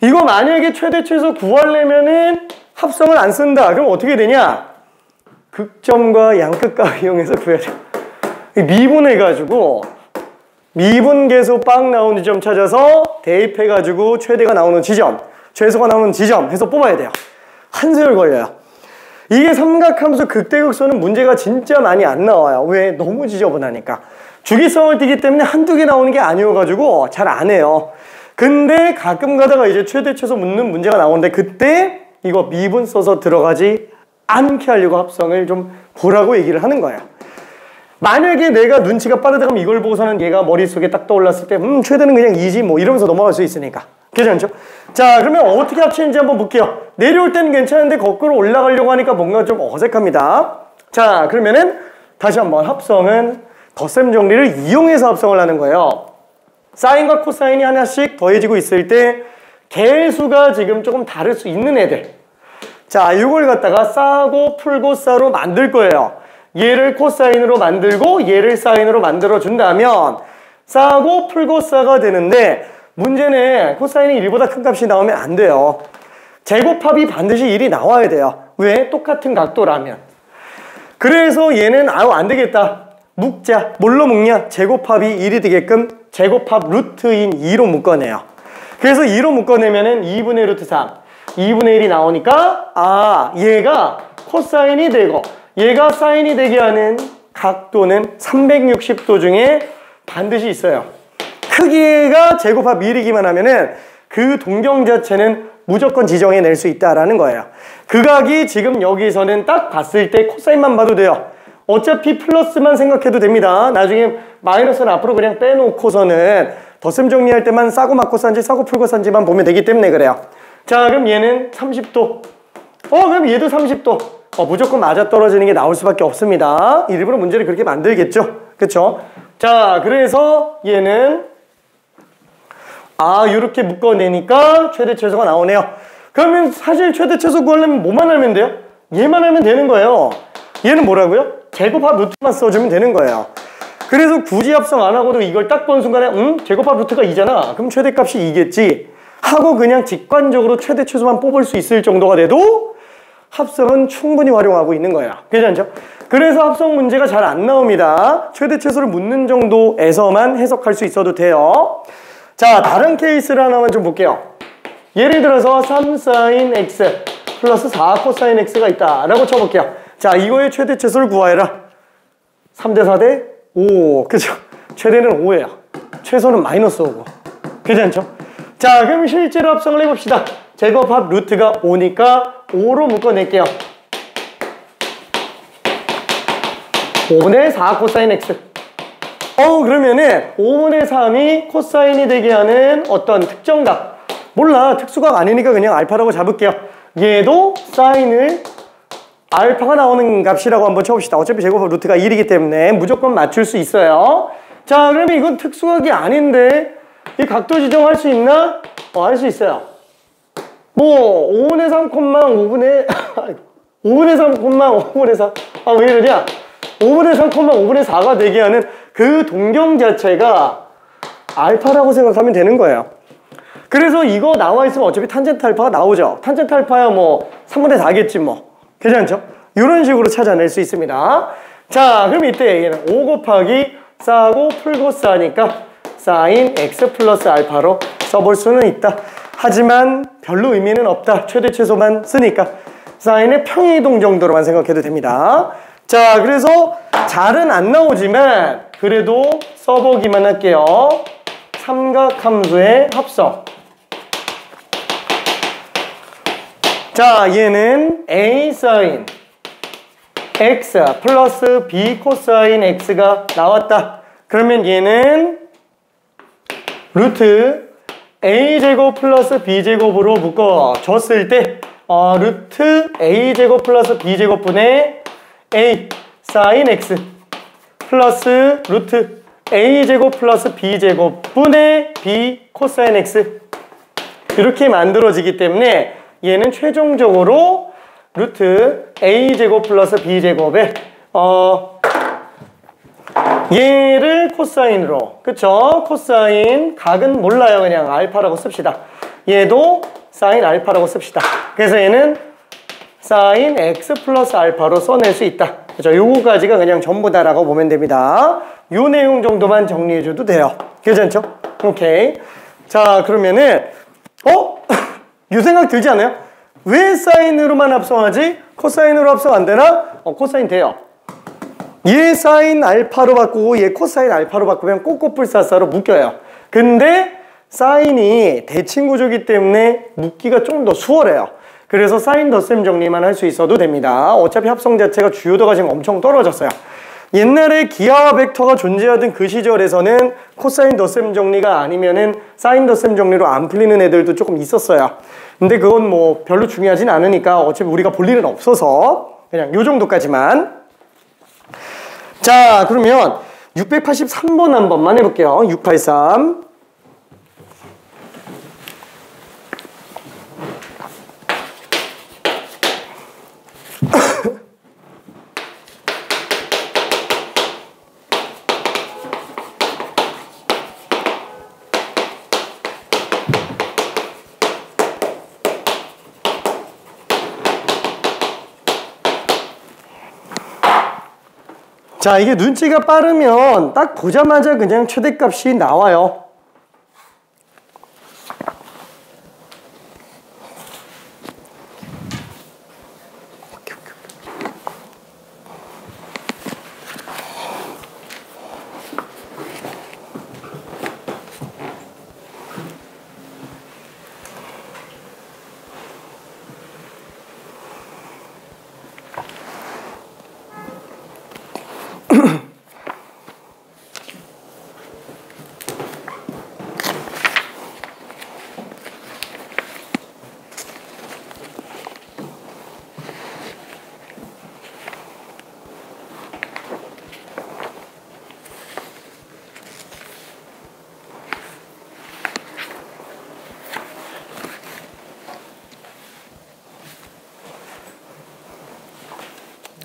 이거 만약에 최대 최소 구하려면은 합성을 안 쓴다. 그럼 어떻게 되냐? 극점과 양끝값 이용해서 구해야 돼요. 미분해가지고 미분계수 빵 나오는 지점 찾아서 대입해가지고 최대가 나오는 지점, 최소가 나오는 지점 해서 뽑아야 돼요. 한 세월 걸려요. 이게 삼각함수 극대극소는 문제가 진짜 많이 안 나와요. 왜? 너무 지저분하니까. 주기성을 띠기 때문에 한두 개 나오는 게 아니어가지고 잘 안 해요. 근데 가끔 가다가 이제 최대 최소 묻는 문제가 나오는데 그때 이거 미분 써서 들어가지 않게 하려고 합성을 좀 보라고 얘기를 하는 거예요. 만약에 내가 눈치가 빠르다 그러면 이걸 보고서는 얘가 머릿속에 딱 떠올랐을 때 최대는 그냥 2지 뭐 이러면서 넘어갈 수 있으니까. 괜찮죠? 자, 그러면 어떻게 합치는지 한번 볼게요. 내려올 때는 괜찮은데 거꾸로 올라가려고 하니까 뭔가 좀 어색합니다. 자, 그러면은 다시 한번 합성은 덧셈 정리를 이용해서 합성을 하는 거예요. 사인과 코사인이 하나씩 더해지고 있을 때 개수가 지금 조금 다를 수 있는 애들. 자, 이걸 갖다가 싸고 풀고 싸로 만들 거예요. 얘를 코사인으로 만들고 얘를 사인으로 만들어 준다면 싸고 풀고 싸가 되는데 문제는 코사인이 1보다 큰 값이 나오면 안 돼요. 제곱합이 반드시 1이 나와야 돼요. 왜? 똑같은 각도라면. 그래서 얘는 안 되겠다. 묶자. 뭘로 묶냐? 제곱합이 1이 되게끔 제곱합 루트인 2로 묶어내요. 그래서 2로 묶어내면은 2분의 루트 3. 2분의 1이 나오니까 얘가 코사인이 되고 얘가 사인이 되게 하는 각도는 360도 중에 반드시 있어요. 크기가 제곱합 1이기만 하면은 그 동경 자체는 무조건 지정해낼 수 있다라는 거예요. 그 각이 지금 여기서는 딱 봤을 때 코사인만 봐도 돼요. 어차피 플러스만 생각해도 됩니다. 나중에 마이너스는 앞으로 그냥 빼놓고서는 덧셈 정리할 때만 싸고 맞고 싼지 싸고 풀고 싼지만 보면 되기 때문에 그래요. 자, 그럼 얘는 30도. 그럼 얘도 30도. 무조건 맞아떨어지는 게 나올 수밖에 없습니다. 일부러 문제를 그렇게 만들겠죠. 그쵸? 자, 그래서 얘는 이렇게 묶어내니까 최대 최소가 나오네요. 그러면 사실 최대 최소 구하려면 뭐만 알면 돼요? 얘만 알면 되는 거예요. 얘는 뭐라고요? 제곱합 루트만 써주면 되는 거예요. 그래서 굳이 합성 안 하고도 이걸 딱 본 순간에 제곱합 루트가 2잖아. 그럼 최대값이 2겠지 하고 그냥 직관적으로 최대 최소만 뽑을 수 있을 정도가 돼도 합성은 충분히 활용하고 있는 거예요. 괜찮죠? 그래서 합성 문제가 잘 안 나옵니다. 최대 최소를 묻는 정도에서만 해석할 수 있어도 돼요. 자, 다른 케이스를 하나만 좀 볼게요. 예를 들어서 3sin x 플러스 4 코사인 x가 있다 라고 쳐볼게요. 자, 이거의 최대 최소를 구하여라. 3대 4대 5. 그죠? 최대는 5예요. 최소는 마이너스 5고. 괜찮죠? 자, 그럼 실제로 합성을 해봅시다. 제곱합 루트가 5니까 5로 묶어낼게요. 5분의 4 코사인 x. 그러면은 5분의 3이 코사인이 되게 하는 어떤 특정값. 몰라. 특수각 아니니까 그냥 알파라고 잡을게요. 얘도 사인을 알파가 나오는 값이라고 한번 쳐봅시다. 어차피 제곱합 루트가 1이기 때문에 무조건 맞출 수 있어요. 자, 그러면 이건 특수각이 아닌데 이 각도 지정할 수 있나? 할 수 있어요. 5분의 3, 5분의 5분의 3, 5분의 4. 왜 이러냐? 5분의 3, 5분의 4가 되게 하는 그 동경 자체가 알파라고 생각하면 되는 거예요. 그래서 이거 나와 있으면 어차피 탄젠트 알파가 나오죠. 탄젠트 알파야 3분의 4겠지 괜찮죠? 이런 식으로 찾아낼 수 있습니다. 자, 그럼 이때 얘는 5 곱하기 싸고 풀고 싸니까 사인 x 플러스 알파로 써볼 수는 있다. 하지만 별로 의미는 없다. 최대 최소만 쓰니까 사인의 평이동 정도로만 생각해도 됩니다. 자, 그래서 잘은 안 나오지만 그래도 써보기만 할게요. 삼각함수의 합성. 자, 얘는 a 사인 x 플러스 b 코사인 x가 나왔다. 그러면 얘는 루트 a제곱 플러스 b제곱으로 묶어줬을 때 루트 a제곱 플러스 b제곱분의 a 사인 x 플러스 루트 a제곱 플러스 b제곱 분의 b 코사인 x 이렇게 만들어지기 때문에 얘는 최종적으로 루트 a제곱 플러스 b제곱에 얘를 코사인으로, 그쵸? 코사인 각은 몰라요. 그냥 알파라고 씁시다. 얘도 사인 알파라고 씁시다. 그래서 얘는 사인 x 플러스 알파로 써낼 수 있다. 그죠? 요거까지가 그냥 전부 다라고 보면 됩니다. 요 내용 정도만 정리해줘도 돼요. 괜찮죠? 오케이. 자, 그러면은 요 생각 들지 않아요? 왜 사인으로만 합성하지? 코사인으로 합성 안 되나? 코사인 돼요. 얘 사인 알파로 바꾸고 얘 코사인 알파로 바꾸면 꼬꼬뿔싸싸로 묶여요. 근데 사인이 대칭 구조이기 때문에 묶기가 좀 더 수월해요. 그래서 사인 덧셈 정리만 할 수 있어도 됩니다. 어차피 합성 자체가 주요도가 지금 엄청 떨어졌어요. 옛날에 기하와 벡터가 존재하던 그 시절에서는 코사인 덧셈 정리가 아니면은 사인 덧셈 정리로 안 풀리는 애들도 조금 있었어요. 근데 그건 뭐 별로 중요하진 않으니까 어차피 우리가 볼 일은 없어서 그냥 요 정도까지만. 자, 그러면 683번 한 번만 해볼게요. 683. 자, 이게 눈치가 빠르면 딱 보자마자 그냥 최대값이 나와요.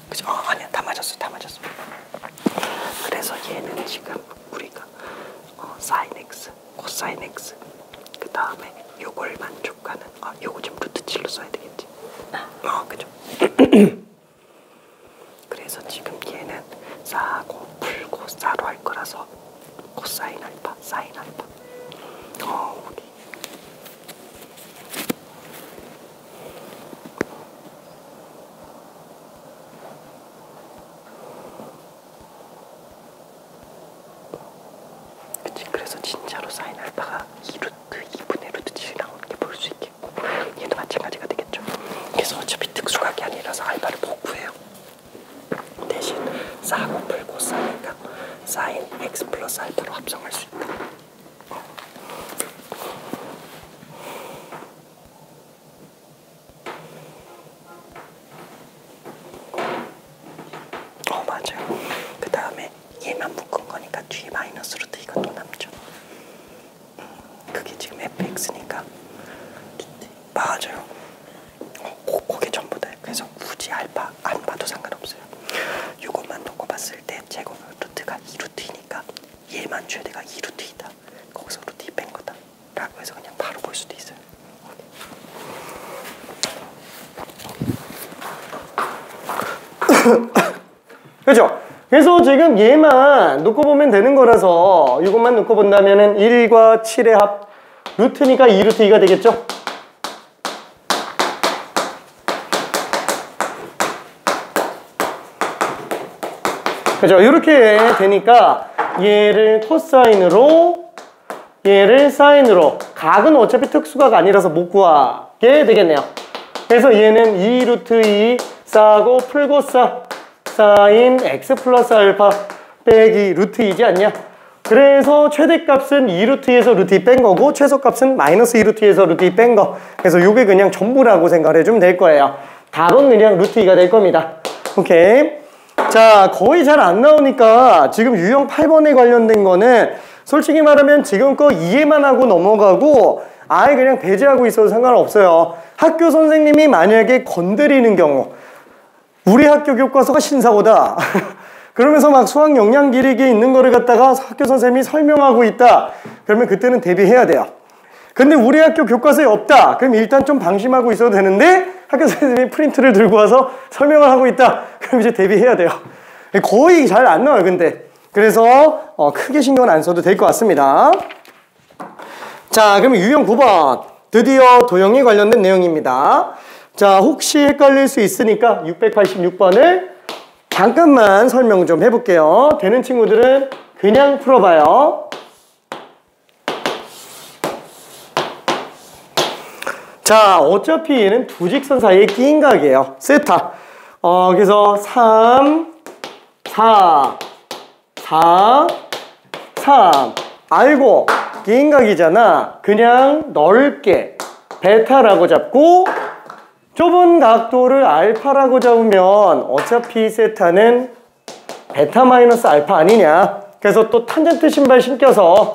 그죠? 아니야, 다 맞았어. 그래서 얘는 지금 우리가 사인 x, 코사인 x 그 다음에 요걸 만족하는 요거 좀 루트 7로 써야 되겠지? 그죠? 그래서 지금 얘는 싸고 풀고 싸로 할 거라서 코사인 알파, 사인 알파. 우리 그래서 진짜로 사인 알파가 2루트 2분의 루트 7이 나오는 게 볼 수 있겠고 얘도 마찬가지가 되겠죠. 그래서 어차피 특수각이 아니라서 알파를 못 구해요. 대신 싸고 풀고 싸니까 사인 x 플러스 알파로 합성할 수 있다. 맞아요. 그 다음에 얘만 묶은 거니까 뒤에 마이너스 루트 이가 또 남죠. 그게 지금 fx니까 맞아요. 그게 전부 다. 그래서 굳이 알파 안 봐도 상관없어요. 이것만 놓고 봤을 때 제곱 루트가 2루트이니까 얘만 최대가 2루트이다. 거기서 루트 2 뺀 거다 라고 해서 그냥 바로 볼 수도 있어요. 그죠? 그래서 지금 얘만 놓고 보면 되는 거라서 이것만 놓고 본다면은 1과 7의 합 루트니까 2루트 2가 되겠죠? 그죠? 이렇게 되니까 얘를 코사인으로 얘를 사인으로 각은 어차피 특수각 아니라서 못 구하게 되겠네요. 그래서 얘는 2루트 2 싸고 풀고 싸 사인 x 플러스 알파 빼기 루트 2지 않냐? 그래서 최대값은 2루트에서 루트 2 뺀 거고 최소값은 마이너스 2루트에서 루트 2 뺀 거. 그래서 요게 그냥 전부라고 생각해 주면 될 거예요. 답은 그냥 루트 2가 될 겁니다. 오케이. 자, 거의 잘 안 나오니까 지금 유형 8번에 관련된 거는 솔직히 말하면 지금껏 이해만 하고 넘어가고 아예 그냥 배제하고 있어도 상관없어요. 학교 선생님이 만약에 건드리는 경우, 우리 학교 교과서가 신사고다 그러면서 막 수학 영양 기록에 있는 거를 갖다가 학교 선생님이 설명하고 있다, 그러면 그때는 대비해야 돼요. 근데 우리 학교 교과서에 없다, 그럼 일단 좀 방심하고 있어도 되는데 학교 선생님이 프린트를 들고 와서 설명을 하고 있다, 그럼 이제 대비해야 돼요. 거의 잘 안 나와요 근데. 그래서 크게 신경은 안 써도 될 것 같습니다. 자, 그러면 유형 9번 드디어 도형에 관련된 내용입니다. 자, 혹시 헷갈릴 수 있으니까 686번을 잠깐만 설명 좀 해볼게요. 되는 친구들은 그냥 풀어봐요. 자, 어차피 얘는 두 직선 사이의 끼인 각이에요. 세타. 그래서 3, 4, 4, 3. 알고 끼인 각이잖아. 그냥 넓게 베타라고 잡고 좁은 각도를 알파라고 잡으면 어차피 세타는 베타 마이너스 알파 아니냐. 그래서 또 탄젠트 신발 신겨서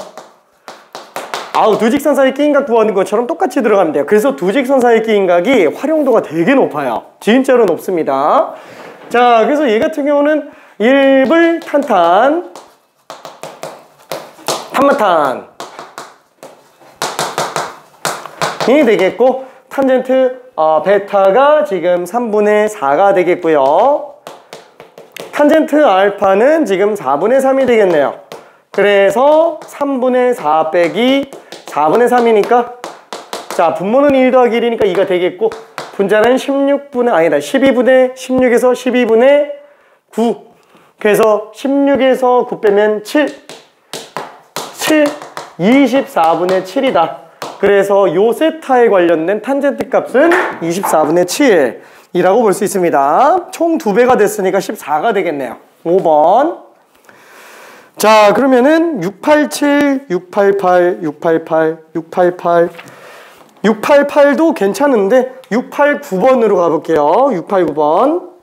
두 직선 사이 끼인 각 구하는 것처럼 똑같이 들어가면 돼요. 그래서 두 직선 사이 끼인 각이 활용도가 되게 높아요. 진짜로 높습니다. 자, 그래서 얘 같은 경우는 1불 탄탄, 탄마탄 이 되겠고, 탄젠트 베타가 지금 3분의 4가 되겠고요. 탄젠트 알파는 지금 4분의 3이 되겠네요. 그래서 3분의 4 빼기 4분의 3이니까 자, 분모는 1 더하기 1이니까 2가 되겠고, 분자는 12분의 16에서 12분의 9. 그래서 16에서 9 빼면 7, 24분의 7이다. 그래서 요 세타에 관련된 탄젠트 값은 24분의 7이라고 볼 수 있습니다. 총 2배가 됐으니까 14가 되겠네요. 5번. 자, 그러면은 687, 688, 688, 688, 688도 괜찮은데 689번으로 가볼게요. 689번.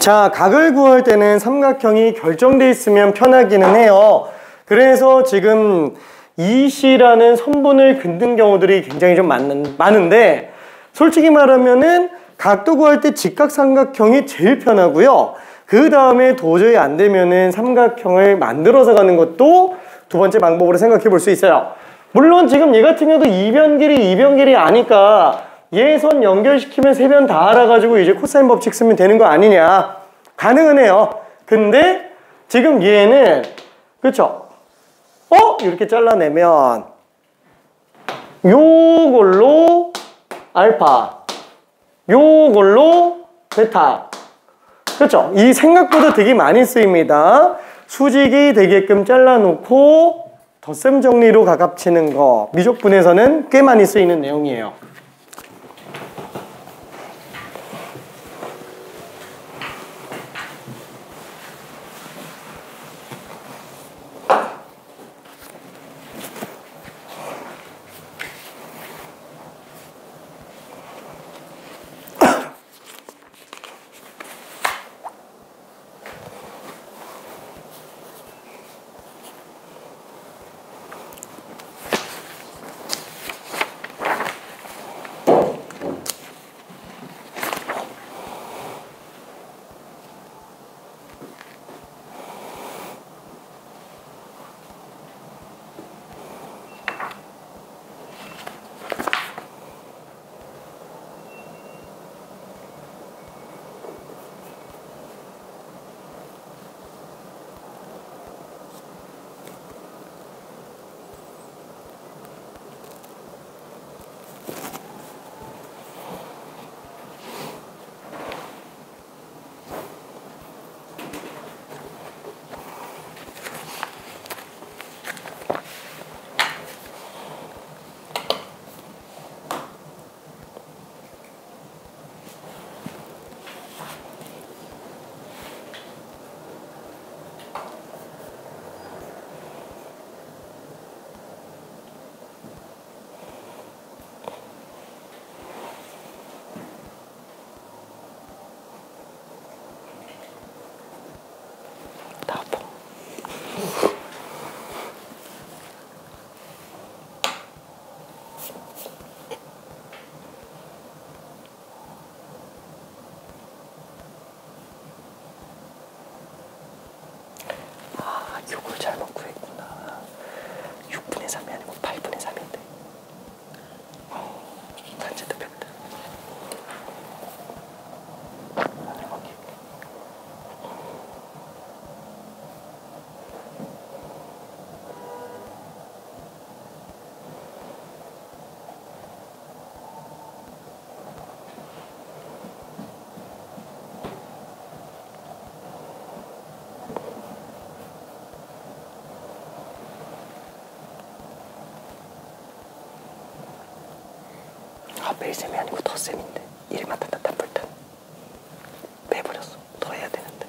자, 각을 구할 때는 삼각형이 결정되어 있으면 편하기는 해요. 그래서 지금 EC라는 선분을 긋는 경우들이 굉장히 좀 많은데, 솔직히 말하면은 각도 구할 때 직각삼각형이 제일 편하고요. 그 다음에 도저히 안 되면은 삼각형을 만들어서 가는 것도 두 번째 방법으로 생각해 볼 수 있어요. 물론 지금 얘 같은 경우도 이변 길이 아니까 얘 선 연결시키면 세 변 다 알아가지고 이제 코사인 법칙 쓰면 되는 거 아니냐. 가능은 해요. 근데 지금 얘는 그쵸? 이렇게 잘라내면 요걸로 알파, 요걸로 베타. 그렇죠? 이 생각보다 되게 많이 쓰입니다. 수직이 되게끔 잘라놓고 덧셈 정리로 가깝치는 거, 미적분에서는 꽤 많이 쓰이는 내용이에요. 요걸 잘못 구했구나. 6분의 3이 아니고 8분의 3인데. 탄젠트 벡터. 뺄셈이 아니고 덧셈인데 이리만 탄다 단불탄 빼버렸어. 더 해야 되는데.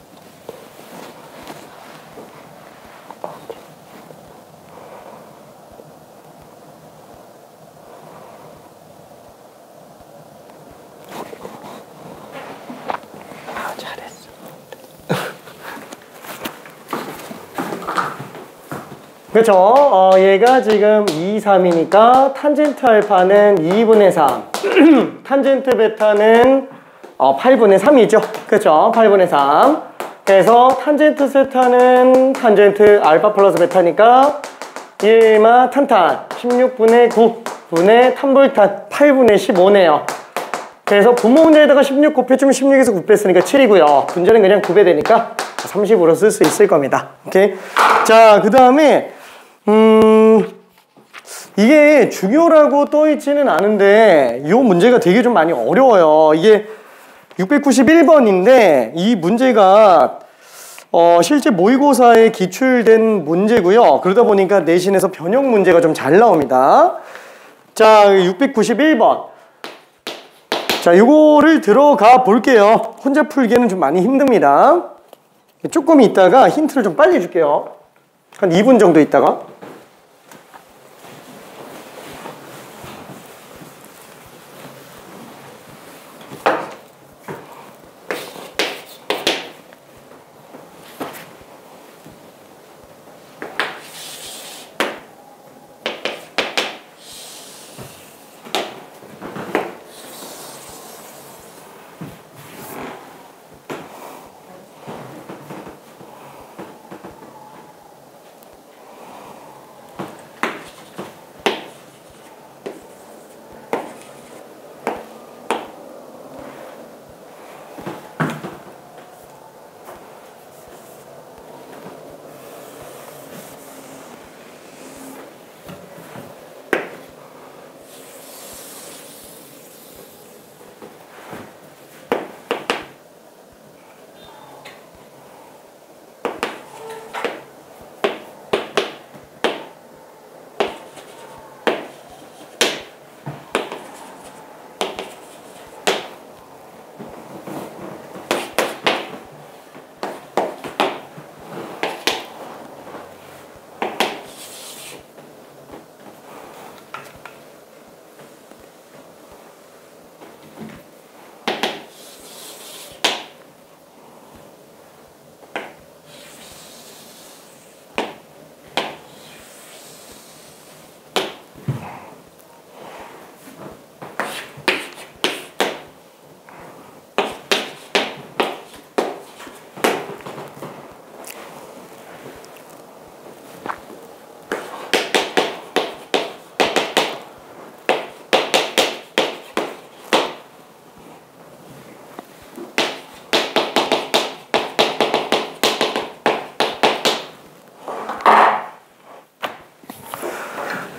아 잘했어. 그렇죠. 얘가 지금 2, 3이니까 탄젠트 알파는 2분의 3 탄젠트 베타는 8분의 3이죠. 그렇죠. 8분의 3. 그래서 탄젠트 세타는 탄젠트 알파 플러스 베타니까 1마 탄탄 16분의 9분의 탄불탄 8분의 15네요. 그래서 분모 문제에다가 16 곱해주면 16에서 9 뺐으니까 7이고요. 분자는 그냥 9배 되니까 30으로 쓸 수 있을 겁니다. 오케이. 자, 그 다음에 이게 중요라고 떠있지는 않은데 이 문제가 되게 좀 많이 어려워요. 이게 691번인데 이 문제가 실제 모의고사에 기출된 문제고요. 그러다 보니까 내신에서 변형 문제가 좀 잘 나옵니다. 자, 691번. 자, 요거를 들어가 볼게요. 혼자 풀기에는 좀 많이 힘듭니다. 조금 있다가 힌트를 좀 빨리 줄게요. 한 2분 정도 있다가.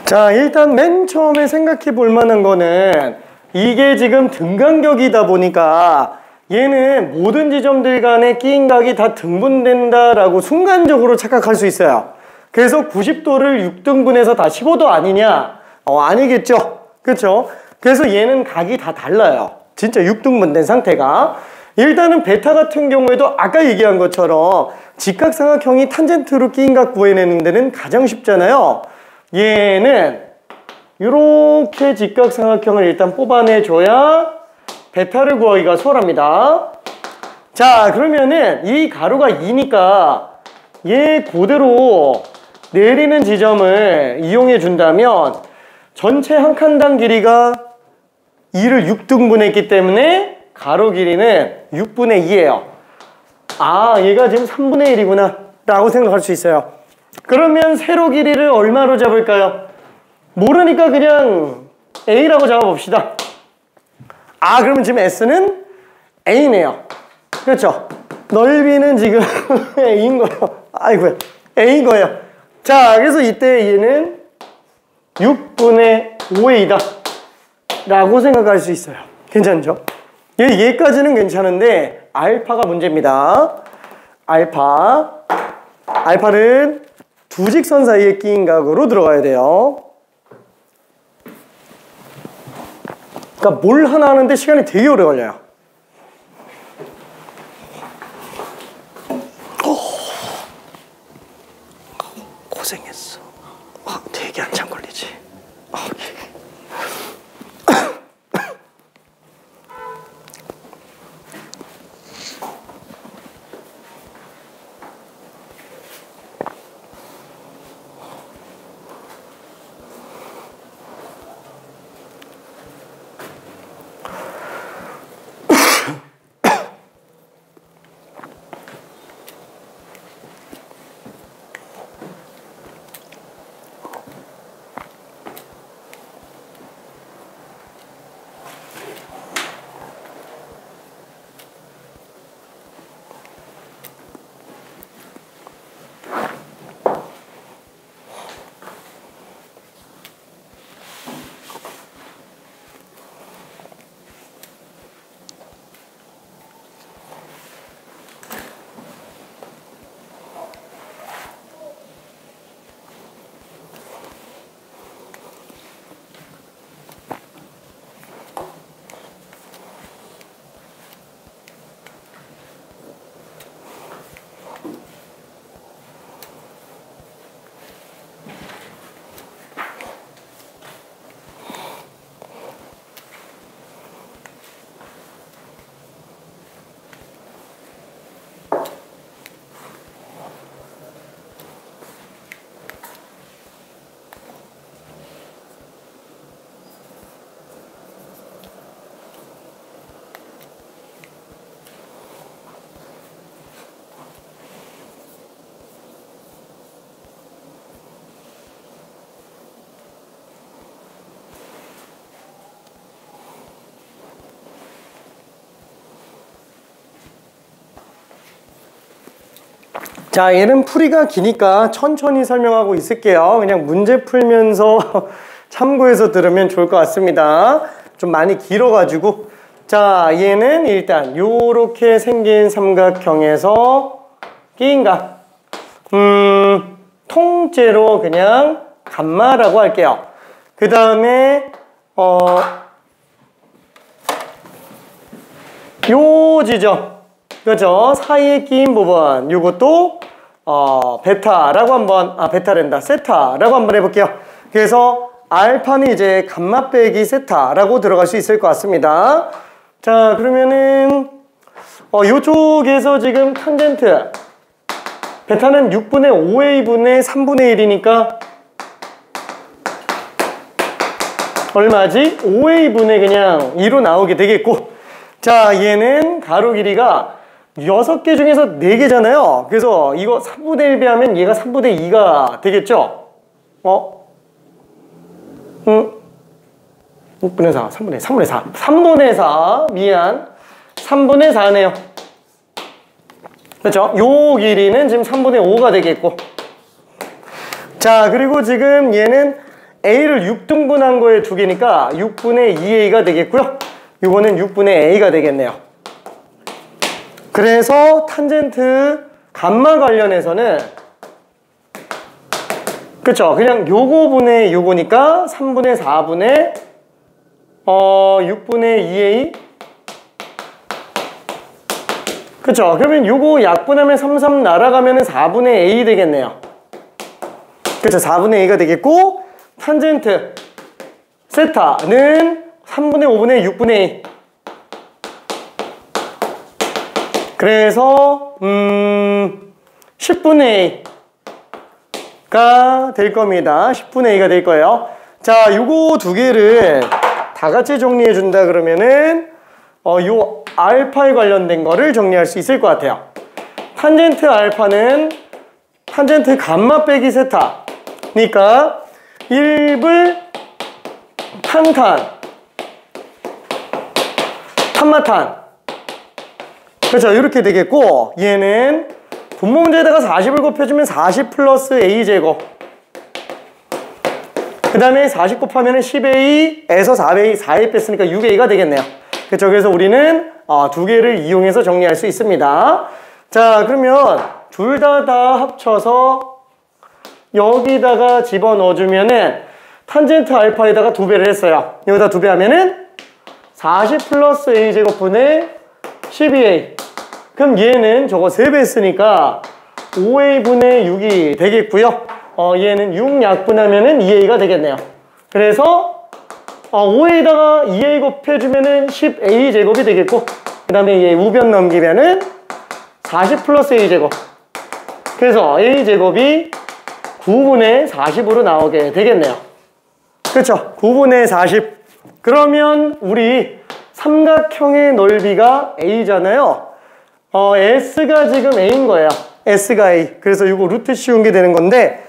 자, 일단 맨 처음에 생각해 볼 만한 거는 이게 지금 등간격이다 보니까 얘는 모든 지점들 간의 끼인각이 다 등분된다라고 순간적으로 착각할 수 있어요. 그래서 90도를 6등분해서 다 15도 아니냐? 아니겠죠? 그렇죠? 그래서 얘는 각이 다 달라요. 진짜 6등분된 상태가. 일단은 베타 같은 경우에도 아까 얘기한 것처럼 직각삼각형이 탄젠트로 끼인각 구해내는 데는 가장 쉽잖아요. 얘는 이렇게 직각삼각형을 일단 뽑아내줘야 베타를 구하기가 수월합니다. 자, 그러면은 이 가로가 2니까 얘 그대로 내리는 지점을 이용해 준다면 전체 한 칸당 길이가 2를 6등분했기 때문에 가로 길이는 6분의 2예요. 아, 얘가 지금 3분의 1이구나 라고 생각할 수 있어요. 그러면 세로 길이를 얼마로 잡을까요? 모르니까 그냥 A라고 잡아봅시다. 아, 그러면 지금 S는 A네요. 그렇죠? 넓이는 지금 A인 거예요. 아이고야, A인 거예요. 자, 그래서 이때 얘는 6분의 5A다 라고 생각할 수 있어요. 괜찮죠? 얘까지는 괜찮은데 알파가 문제입니다. 알파는 두 직선 사이의 끼인각으로 들어가야 돼요. 그러니까 뭘 하나 하는데 시간이 되게 오래 걸려요. 고생했어. 되게 한참 걸리지. 자, 얘는 풀이가 기니까 천천히 설명하고 있을게요. 그냥 문제 풀면서 참고해서 들으면 좋을 것 같습니다. 좀 많이 길어가지고. 자, 얘는 일단 요렇게 생긴 삼각형에서 끼인각. 통째로 그냥 감마라고 할게요. 그 다음에 요 지점, 그렇죠? 사이에 끼인 부분, 요것도 베타라고 한번, 베타랜다, 세타라고 한번 해볼게요. 그래서 알파는 이제 감마 빼기 세타라고 들어갈 수 있을 것 같습니다. 자, 그러면은 요쪽에서 지금 탄젠트 베타는 6분의 5A분의 3분의 1이니까 얼마지? 5A분의 그냥 2로 나오게 되겠고, 자, 얘는 가로 길이가 6개 중에서 4개잖아요. 그래서 이거 3분의 1 배하면 얘가 3분의 2가 되겠죠? 6분의 4, 3분의 4. 3분의 4, 미안. 3분의 4네요. 그렇죠? 요 길이는 지금 3분의 5가 되겠고. 자, 그리고 지금 얘는 A를 6등분한 거에 2개니까 6분의 2A가 되겠고요. 이거는 6분의 A가 되겠네요. 그래서 탄젠트 감마 관련해서는 그쵸, 그냥 요거분의 요거니까 3분의 4분의 6분의 2A 그쵸, 그러면 요거 약분하면 3 날아가면 4분의 A 되겠네요. 그쵸, 4분의 A가 되겠고 탄젠트 세타는 3분의 5분의 6분의 A 그래서 10분의 A가 될 겁니다. 10분의 A가 될 거예요. 자, 요거 두 개를 다 같이 정리해 준다 그러면은 요 알파에 관련된 거를 정리할 수 있을 것 같아요. 탄젠트 알파는 탄젠트 감마 빼기 세타 그러니까 1불 탄마탄 그렇죠, 이렇게 되겠고 얘는 분모 문제에다가 40을 곱해주면 40 플러스 A제곱 그 다음에 40 곱하면 10A에서 4A 뺐으니까 6A가 되겠네요. 그렇죠, 그래서 우리는 두 개를 이용해서 정리할 수 있습니다. 자, 그러면 둘 다 합쳐서 여기다가 집어넣어주면은 탄젠트 알파에다가 2배를 했어요. 여기다 2배 하면은 40 플러스 A제곱분의 12A 그럼 얘는 저거 3배 했으니까 5A분의 6이 되겠고요. 얘는 6 약분하면은 2A가 되겠네요. 그래서 5A에다가 2A 곱해주면은 10A 제곱이 되겠고 그 다음에 얘 우변 넘기면은 40 플러스 A 제곱 그래서 A 제곱이 9분의 40으로 나오게 되겠네요. 그렇죠, 9분의 40 그러면 우리 삼각형의 넓이가 A잖아요. S가 지금 A인 거예요. S가 A 그래서 이거 루트 씌운 게 되는 건데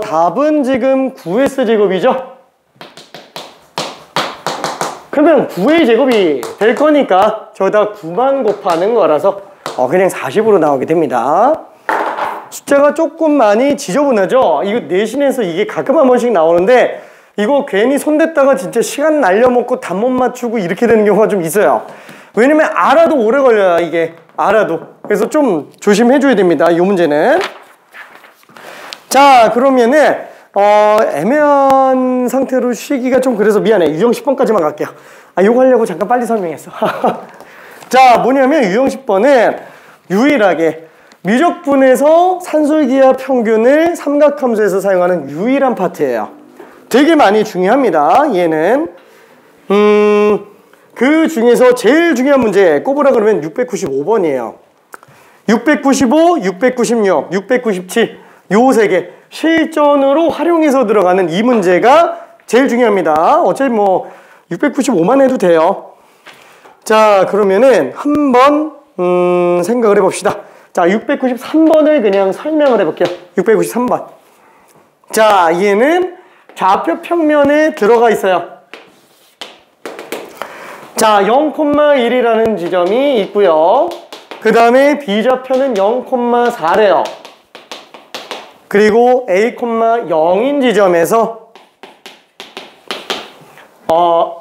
답은 지금 9S 제곱이죠. 그러면 9A 제곱이 될 거니까 저기다 9만 곱하는 거라서 그냥 40으로 나오게 됩니다. 숫자가 조금 많이 지저분하죠. 이거 내신에서 이게 가끔 한 번씩 나오는데 이거 괜히 손댔다가 진짜 시간 날려먹고 답 못 맞추고 이렇게 되는 경우가 좀 있어요. 왜냐면 알아도 오래 걸려요. 이게 알아도. 그래서 좀 조심해 줘야 됩니다. 이 문제는. 자, 그러면은 애매한 상태로 쉬기가 좀 그래서 미안해. 유형 10번까지만 갈게요. 이거 하려고 잠깐 빨리 설명했어. 자, 뭐냐면 유형 10번은 유일하게 미적분에서 산술기압 평균을 삼각함수에서 사용하는 유일한 파트예요. 되게 많이 중요합니다. 얘는 그 중에서 제일 중요한 문제 꼽으라 그러면 695번이에요. 695, 696, 697 요 세 개 실전으로 활용해서 들어가는 이 문제가 제일 중요합니다. 어차피 뭐 695만 해도 돼요. 자, 그러면은 한번 생각을 해봅시다. 자, 693번을 그냥 설명을 해볼게요. 693번. 자, 얘는 좌표 평면에 들어가 있어요. 자, 0,1이라는 지점이 있고요. 그 다음에 B좌표는 0,4래요. 그리고 A,0인 지점에서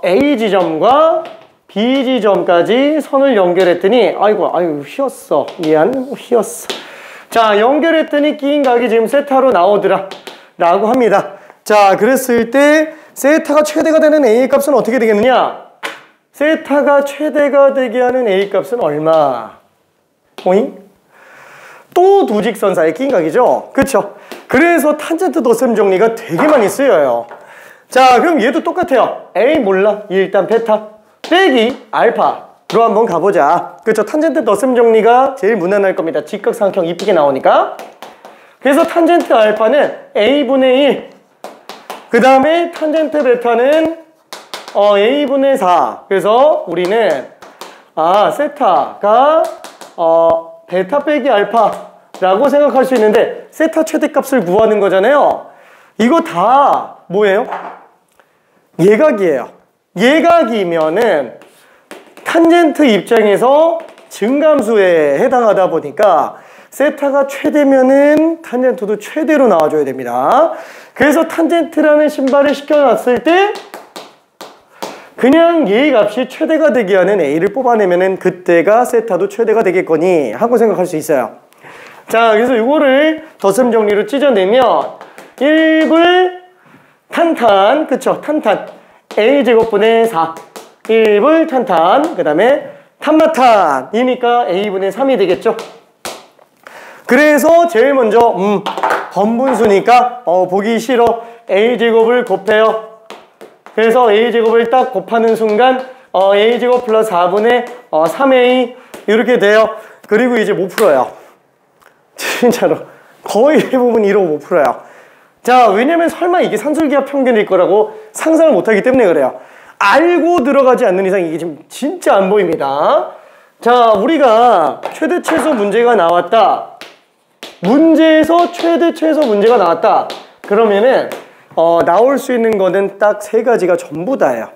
A 지점과 B 지점까지 선을 연결했더니 아이고 휘었어. 미안, 휘었어. 자, 연결했더니 끼인 각이 지금 세타로 나오더라 라고 합니다. 자, 그랬을 때 세타가 최대가 되는 A 값은 어떻게 되겠느냐? 세타가 최대가 되게 하는 A 값은 얼마? 오잉? 또 두 직선 사이에 끼인 각이죠? 그쵸? 그래서 탄젠트 덧셈 정리가 되게 많이 쓰여요. 자, 그럼 얘도 똑같아요. A 몰라? 일단 베타 빼기 알파로 한번 가보자. 그쵸? 탄젠트 덧셈 정리가 제일 무난할 겁니다. 직각삼각형 이쁘게 나오니까. 그래서 탄젠트 알파는 A분의 1. 그 다음에 탄젠트 베타는 A분의 4. 그래서 우리는 세타가 베타 빼기 알파라고 생각할 수 있는데 세타 최대값을 구하는 거잖아요. 이거 다 뭐예요? 예각이에요. 예각이면은 탄젠트 입장에서 증감수에 해당하다 보니까 세타가 최대면은 탄젠트도 최대로 나와줘야 됩니다. 그래서 탄젠트라는 신발을 시켜놨을 때 그냥 얘의 값이 최대가 되게 하는 A를 뽑아내면은 그때가 세타도 최대가 되겠거니 하고 생각할 수 있어요. 자, 그래서 이거를 덧셈 정리로 찢어내면 1불 탄탄, 그쵸? 탄탄 A제곱분의 4 1불 탄탄, 그 다음에 탄마탄이니까 A분의 3이 되겠죠? 그래서 제일 먼저 번분수니까 보기 싫어. A제곱을 곱해요. 그래서 A제곱을 딱 곱하는 순간 A제곱 플러스 4분의 3A 이렇게 돼요. 그리고 이제 못 풀어요. 진짜로 거의 대부분 이러고 못 풀어요. 자, 왜냐면 설마 이게 산술기하 평균일 거라고 상상을 못하기 때문에 그래요. 알고 들어가지 않는 이상 이게 지금 진짜 안 보입니다. 자, 우리가 최대 최소 문제가 나왔다. 문제에서 최대 최소 문제가 나왔다. 그러면은 나올 수 있는 거는 딱 세 가지가 전부 다예요.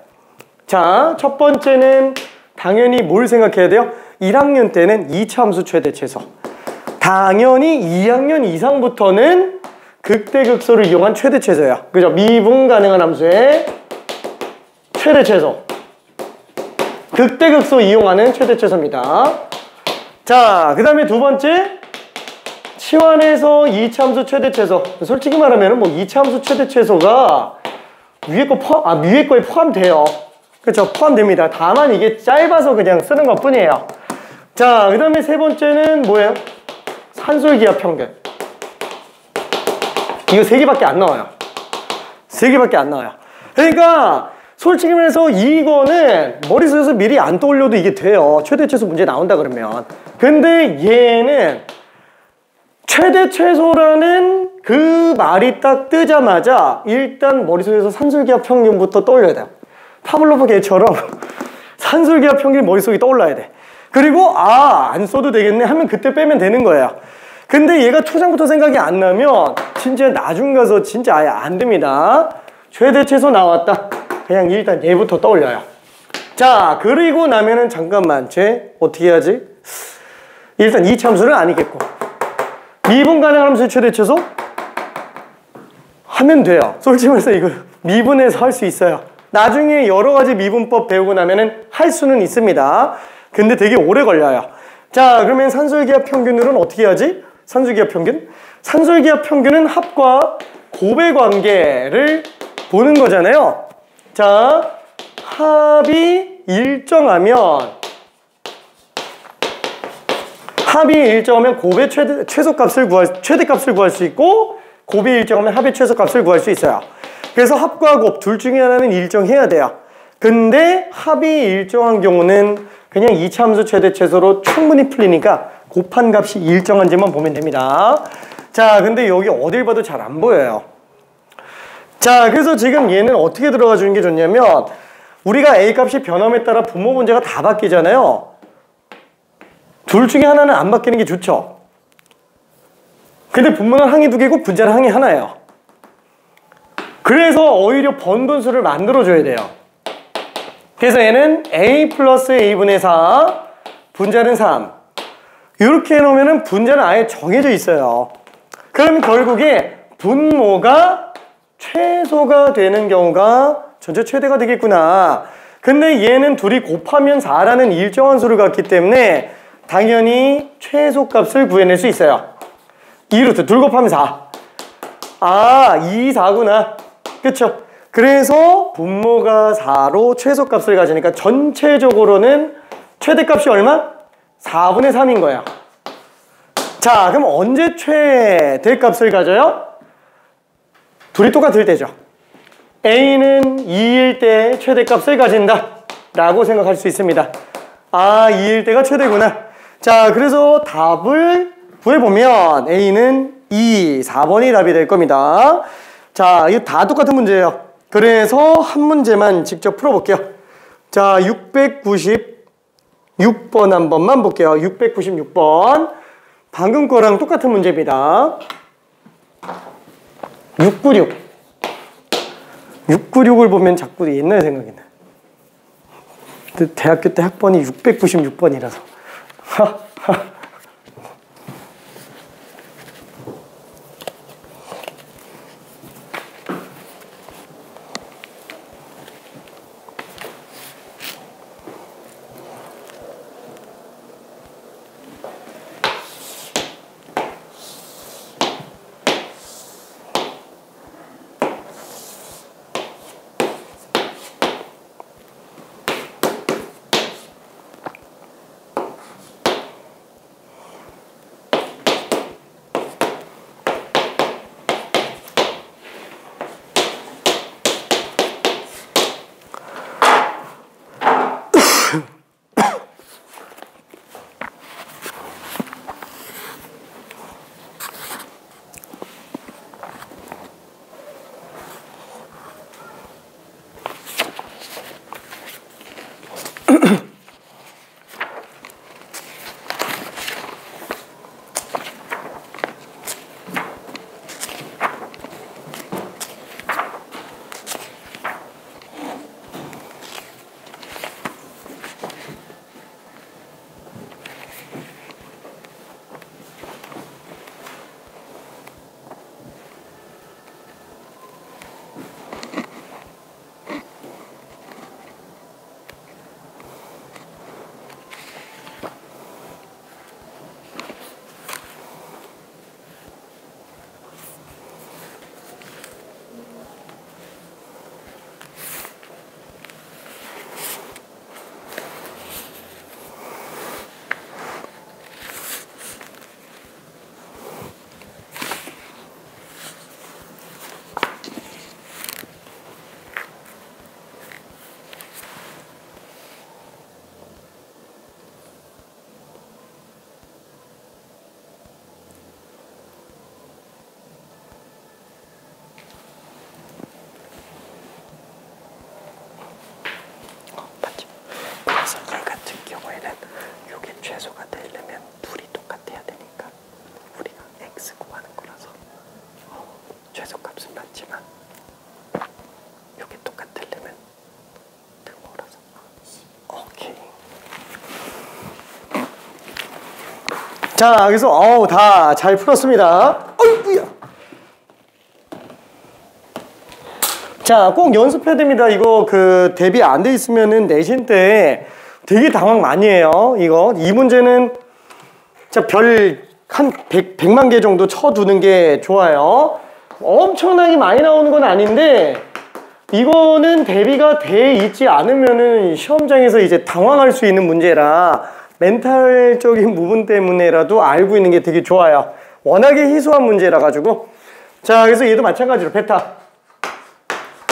자, 첫 번째는 당연히 뭘 생각해야 돼요? 1학년 때는 2차 함수 최대 최소. 당연히 2학년 이상부터는 극대극소를 이용한 최대 최소예요. 그죠? 미분 가능한 함수의 최대 최소. 극대극소 이용하는 최대 최소입니다. 자, 그 다음에 두 번째, 치환에서 2차 함수 최대 최소. 솔직히 말하면 뭐 2차 함수 최대 최소가 위에 거에 포함돼요. 그렇죠? 포함됩니다. 다만 이게 짧아서 그냥 쓰는 것 뿐이에요. 자, 그 다음에 세 번째는 뭐예요? 산술기하 평균. 이거 3개밖에 안 나와요. 3개밖에 안 나와요. 그러니까 솔직히 말해서 이거는 머릿속에서 미리 안 떠올려도 이게 돼요. 최대 최소 문제 나온다 그러면. 근데 얘는 최대 최소라는 그 말이 딱 뜨자마자 일단 머릿속에서 산술기하 평균부터 떠올려야 돼요. 파블로프 개처럼 산술기하 평균이 머릿속에 떠올라야 돼. 그리고 안 써도 되겠네 하면 그때 빼면 되는 거예요. 근데 얘가 초장부터 생각이 안 나면 진짜 나중 가서 진짜 아예 안 됩니다. 최대 최소 나왔다. 그냥 일단 얘부터 떠올려요. 자, 그리고 나면은 잠깐만 쟤 어떻게 해야지? 일단 이 참수는 아니겠고 미분 가능한 함수의 최대 최소? 하면 돼요. 솔직히 말해서 이거 미분해서 할 수 있어요. 나중에 여러 가지 미분법 배우고 나면은 할 수는 있습니다. 근데 되게 오래 걸려요. 자, 그러면 산술기하 평균으로는 어떻게 해야지? 산술기하 평균? 산술기하 평균은 합과 곱의 관계를 보는 거잖아요. 자, 합이 일정하면 곱의 최대값을 구할 수 있고 곱이 일정하면 합의 최소값을 구할 수 있어요. 그래서 합과 곱 둘 중에 하나는 일정해야 돼요. 근데 합이 일정한 경우는 그냥 2차 함수 최대 최소로 충분히 풀리니까 곱한 값이 일정한지만 보면 됩니다. 자, 근데 여기 어딜 봐도 잘 안 보여요. 자, 그래서 지금 얘는 어떻게 들어가 주는 게 좋냐면 우리가 A값이 변함에 따라 분모 문제가 다 바뀌잖아요. 둘 중에 하나는 안 바뀌는 게 좋죠. 근데 분모는 항이 2개고 분자는 항이 하나예요. 그래서 오히려 번분수를 만들어줘야 돼요. 그래서 얘는 A 플러스 A분의 4 분자는 3 이렇게 해놓으면 분자는 아예 정해져 있어요. 그럼 결국에 분모가 최소가 되는 경우가 전체 최대가 되겠구나. 근데 얘는 둘이 곱하면 4라는 일정한 수를 갖기 때문에 당연히 최소값을 구해낼 수 있어요. 2루트 둘 곱하면 4. 2, 4구나. 그쵸? 그래서 분모가 4로 최소값을 가지니까 전체적으로는 최대값이 얼마? 4분의 3인 거야. 자, 그럼 언제 최대값을 가져요? 둘이 똑같을 때죠. A는 2일 때 최대값을 가진다 라고 생각할 수 있습니다. 2일 때가 최대구나. 자, 그래서 답을 구해보면 A는 2, 4번이 답이 될 겁니다. 자, 이거 다 똑같은 문제예요. 그래서 한 문제만 직접 풀어볼게요. 자, 696번 한 번만 볼게요. 696번. 방금 거랑 똑같은 문제입니다. 696. 696을 보면 자꾸 옛날 생각이 나. 대학교 때 학번이 696번이라서. x 구하는 거라서 최소값은 맞지만 이게 똑같으려면 등호라서. 오케이. 자, 그래서 다 잘 풀었습니다. 어이구야. 자, 꼭 연습해야 됩니다. 이거 대비 안 돼 있으면은 내신 때 되게 당황 많이 해요. 이 문제는 진짜 한 100만 개 정도 쳐두는 게 좋아요. 엄청나게 많이 나오는 건 아닌데 이거는 대비가 돼 있지 않으면은 시험장에서 이제 당황할 수 있는 문제라 멘탈적인 부분 때문에라도 알고 있는 게 되게 좋아요. 워낙에 희소한 문제라 가지고. 자, 그래서 얘도 마찬가지로 베타,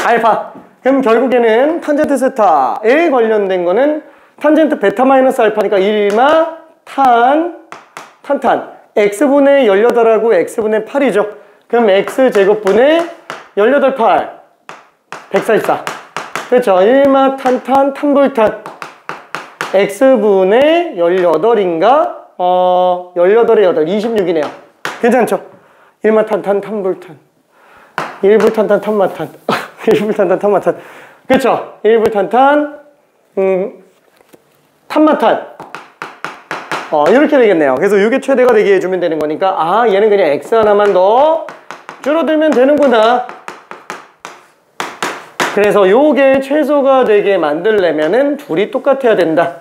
알파. 그럼 결국에는 탄젠트 세타에 관련된 거는 탄젠트 베타 마이너스 알파니까 1마 탄 x분의 18하고 x분의 8이죠. 그럼 x제곱분의 18, 8 144. 그렇죠. 1마 탄불탄 x분의 18인가 18에 8 26이네요 괜찮죠? 1마 탄불탄 1불탄탄 탄마탄 1불탄탄 탄마탄. 그렇죠. 1불탄탄 탄마탄 이렇게 되겠네요. 그래서 이게 최대가 되게 해주면 되는 거니까 얘는 그냥 x 하나만 더 줄어들면 되는구나. 그래서 요게 최소가 되게 만들려면은 둘이 똑같아야 된다.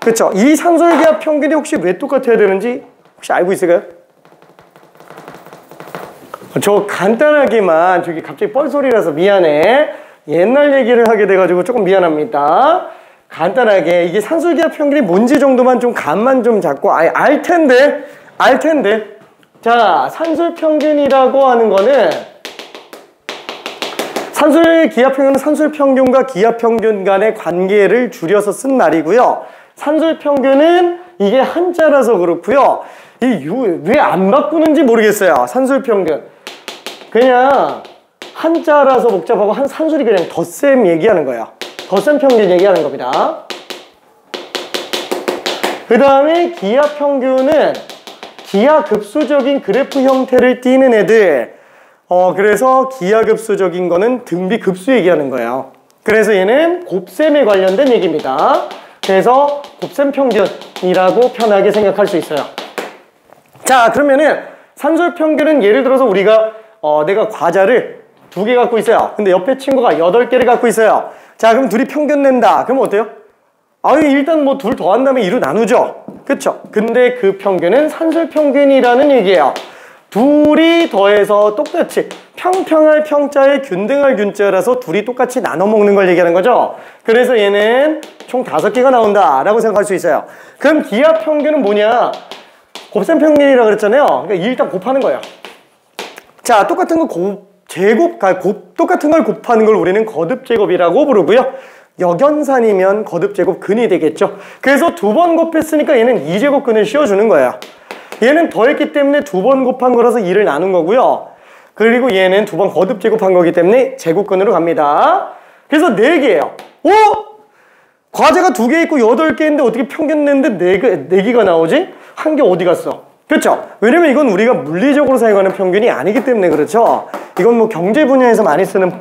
그쵸? 이 산술기압 평균이 혹시 왜 똑같아야 되는지 혹시 알고 있을까요? 저 간단하게만 저기 갑자기 뻘소리라서 미안해. 옛날 얘기를 하게 돼가지고 조금 미안합니다. 간단하게 이게 산술기압 평균이 뭔지 정도만 좀 감만 좀 잡고 알 텐데. 자, 산술평균이라고 하는 거는 산술기압평균은 산술평균과 기압평균 간의 관계를 줄여서 쓴 말이고요. 산술평균은 이게 한자라서 그렇고요. 왜 안 바꾸는지 모르겠어요. 산술평균 그냥 한자라서 복잡하고 산술이 그냥 덧셈 얘기하는 거예요. 덧셈 평균 얘기하는 겁니다. 그 다음에 기하평균은 기하급수적인 그래프 형태를 띠는 애들. 그래서 기하급수적인 거는 등비급수 얘기하는 거예요. 그래서 얘는 곱셈에 관련된 얘기입니다. 그래서 곱셈 평균이라고 편하게 생각할 수 있어요. 자, 그러면은 산술평균은 예를 들어서 우리가 내가 과자를 2개 갖고 있어요. 근데 옆에 친구가 8개를 갖고 있어요. 자, 그럼 둘이 평균 낸다. 그럼 어때요? 일단 뭐 둘 더한 다음에 2로 나누죠. 그쵸? 근데 그 평균은 산술평균이라는 얘기예요. 둘이 더해서 똑같이 평평할 평자에 균등할 균자라서 둘이 똑같이 나눠 먹는 걸 얘기하는 거죠. 그래서 얘는 총 5개가 나온다 라고 생각할 수 있어요. 그럼 기하평균은 뭐냐? 곱셈 평균이라고 그랬잖아요. 그러니까 일단 곱하는 거예요. 자, 똑같은 거 똑같은 걸 곱하는 걸 우리는 거듭제곱이라고 부르고요. 역연산이면 거듭제곱근이 되겠죠. 그래서 2번 곱했으니까 얘는 2제곱근을 씌워주는 거예요. 얘는 더했기 때문에 2번 곱한 거라서 2를 나눈 거고요. 그리고 얘는 2번 거듭제곱한 거기 때문에 제곱근으로 갑니다. 그래서 4개예요. 과제가 2개 있고 8개인데 어떻게 평균 냈는데 4개가 나오지? 한 개 어디 갔어? 그렇죠? 왜냐면 이건 우리가 물리적으로 사용하는 평균이 아니기 때문에 그렇죠? 이건 뭐 경제 분야에서 많이 쓰는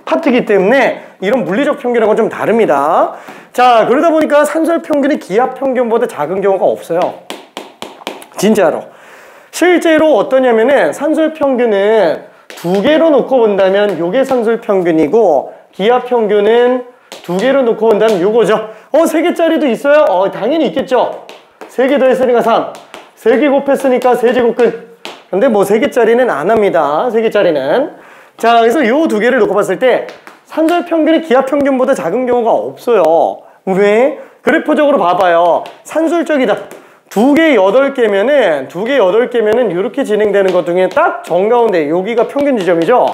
파트이기 때문에 이런 물리적 평균하고는 좀 다릅니다. 자, 그러다 보니까 산술평균이 기하평균보다 작은 경우가 없어요. 진짜로. 실제로 어떠냐면은 산술평균은 2개로 놓고 본다면 요게 산술평균이고 기하평균은 2개로 놓고 본다면 요거죠. 3개짜리도 있어요? 당연히 있겠죠. 3개 더했으니까 3. 3개 곱했으니까 세제곱근. 근데 뭐 3개짜리는 안 합니다. 3개짜리는. 자, 그래서 요 2개를 놓고 봤을 때 산술평균이 기하평균보다 작은 경우가 없어요. 왜? 그래프적으로 봐봐요. 산술적이다. 2개 8개면은 이렇게 진행되는 것 중에 딱 정가운데 여기가 평균 지점이죠.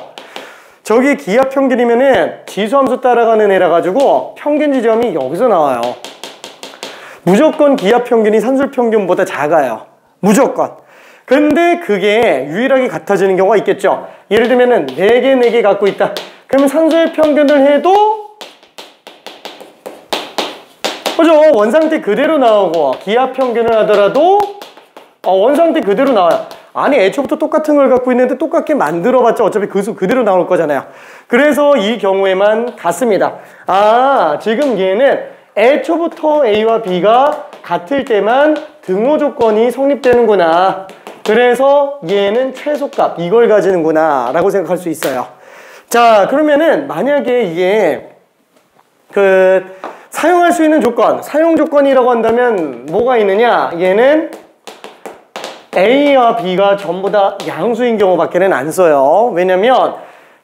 저기 기하평균이면은 지수함수 따라가는 애라 가지고 평균 지점이 여기서 나와요. 무조건 기하평균이 산술평균보다 작아요. 무조건. 근데 그게 유일하게 같아지는 경우가 있겠죠. 예를 들면은 4개 갖고 있다. 그러면 산술평균을 해도 그죠? 원상태 그대로 나오고 기하평균을 하더라도 원상태 그대로 나와요. 아니 애초부터 똑같은 걸 갖고 있는데 똑같게 만들어봤자 어차피 그 수 그대로 나올 거잖아요. 그래서 이 경우에만 같습니다. 아, 지금 얘는 애초부터 A와 B가 같을 때만 등호 조건이 성립되는구나. 그래서 얘는 최소값 이걸 가지는구나 라고 생각할 수 있어요. 자, 그러면은 만약에 이게 사용할 수 있는 조건, 사용 조건이라고 한다면 뭐가 있느냐? 얘는 A와 B가 전부 다 양수인 경우밖에는 안 써요. 왜냐면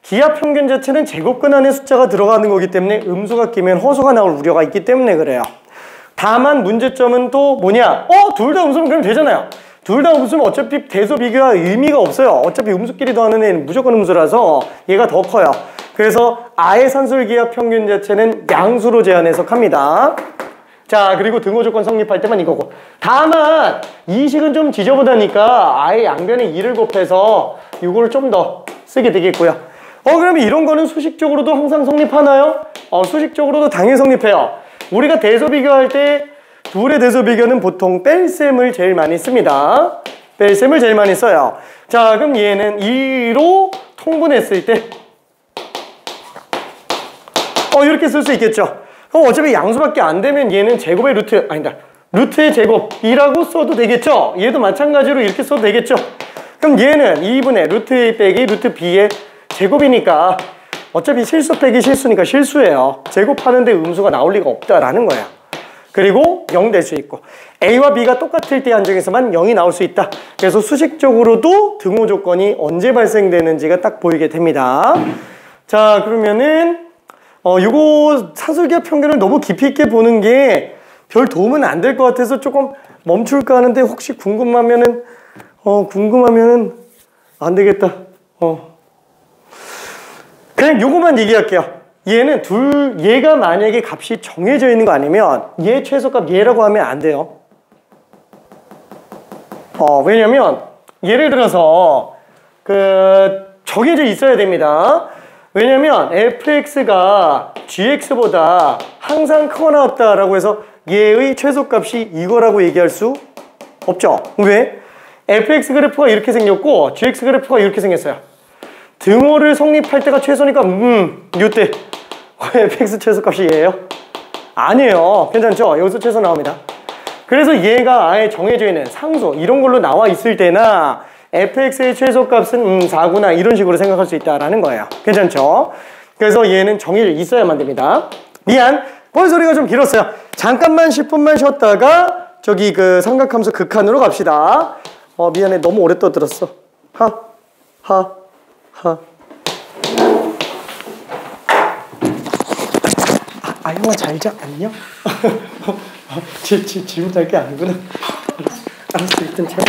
기하 평균 자체는 제곱근 안에 숫자가 들어가는 거기 때문에 음수가 끼면 허수가 나올 우려가 있기 때문에 그래요. 다만 문제점은 또 뭐냐? 둘 다 음수면 그럼 되잖아요. 둘 다 음수면 어차피 대소 비교가 의미가 없어요. 어차피 음수끼리 더하는 애는 무조건 음수라서 얘가 더 커요. 그래서 아예 산술기하 평균 자체는 양수로 제한해서 합니다. 자, 그리고 등호 조건 성립할 때만 이거고. 다만 이 식은 좀 지저분하니까 아예 양변에 2를 곱해서 이거를 좀 더 쓰게 되겠고요. 그러면 이런 거는 수식적으로도 항상 성립하나요? 수식적으로도 당연히 성립해요. 우리가 대소 비교할 때 둘의 대소 비교는 보통 뺄셈을 제일 많이 씁니다. 뺄셈을 제일 많이 써요. 자, 그럼 얘는 2로 통분했을 때 이렇게 쓸 수 있겠죠. 그럼 어차피 양수밖에 안 되면 얘는 제곱의 루트, 아니다. 루트의 제곱이라고 써도 되겠죠. 얘도 마찬가지로 이렇게 써도 되겠죠. 그럼 얘는 2분의 루트 A 빼기 루트 B의 제곱이니까 어차피 실수 빼기 실수니까 실수예요. 제곱하는데 음수가 나올 리가 없다라는 거야. 그리고 0 될 수 있고 A와 B가 똑같을 때 한정에서만 0이 나올 수 있다. 그래서 수식적으로도 등호 조건이 언제 발생되는지가 딱 보이게 됩니다. 자, 그러면은 요거 산술기하 평균을 너무 깊이 있게 보는 게 별 도움은 안 될 것 같아서 조금 멈출까 하는데 혹시 궁금하면은 안 되겠다. 그냥 요거만 얘기할게요. 얘가 만약에 값이 정해져 있는 거 아니면 얘 최소값 얘라고 하면 안 돼요. 왜냐면 예를 들어서 정해져 있어야 됩니다. 왜냐면 fx가 gx보다 항상 크거나 같다라고 해서 얘의 최소값이 이거라고 얘기할 수 없죠. 왜? fx 그래프가 이렇게 생겼고 gx 그래프가 이렇게 생겼어요. 등호를 성립할 때가 최소니까 요때 fx 최소값이 얘예요? 아니에요. 괜찮죠? 여기서 최소 나옵니다. 그래서 얘가 아예 정해져 있는 상수 이런 걸로 나와 있을 때나 fx의 최소값은 4구나 이런 식으로 생각할 수 있다라는 거예요. 괜찮죠? 그래서 얘는 정의를 있어야만 됩니다. 미안, 뻘소리가 좀 길었어요. 잠깐만 10분만 쉬었다가 저기 삼각함수 극한으로 갑시다. 미안해, 너무 오래 떠들었어. 하. 형아 잘 자. 안녕. 질문할 게 아니구나. 알았어, 일단 잘.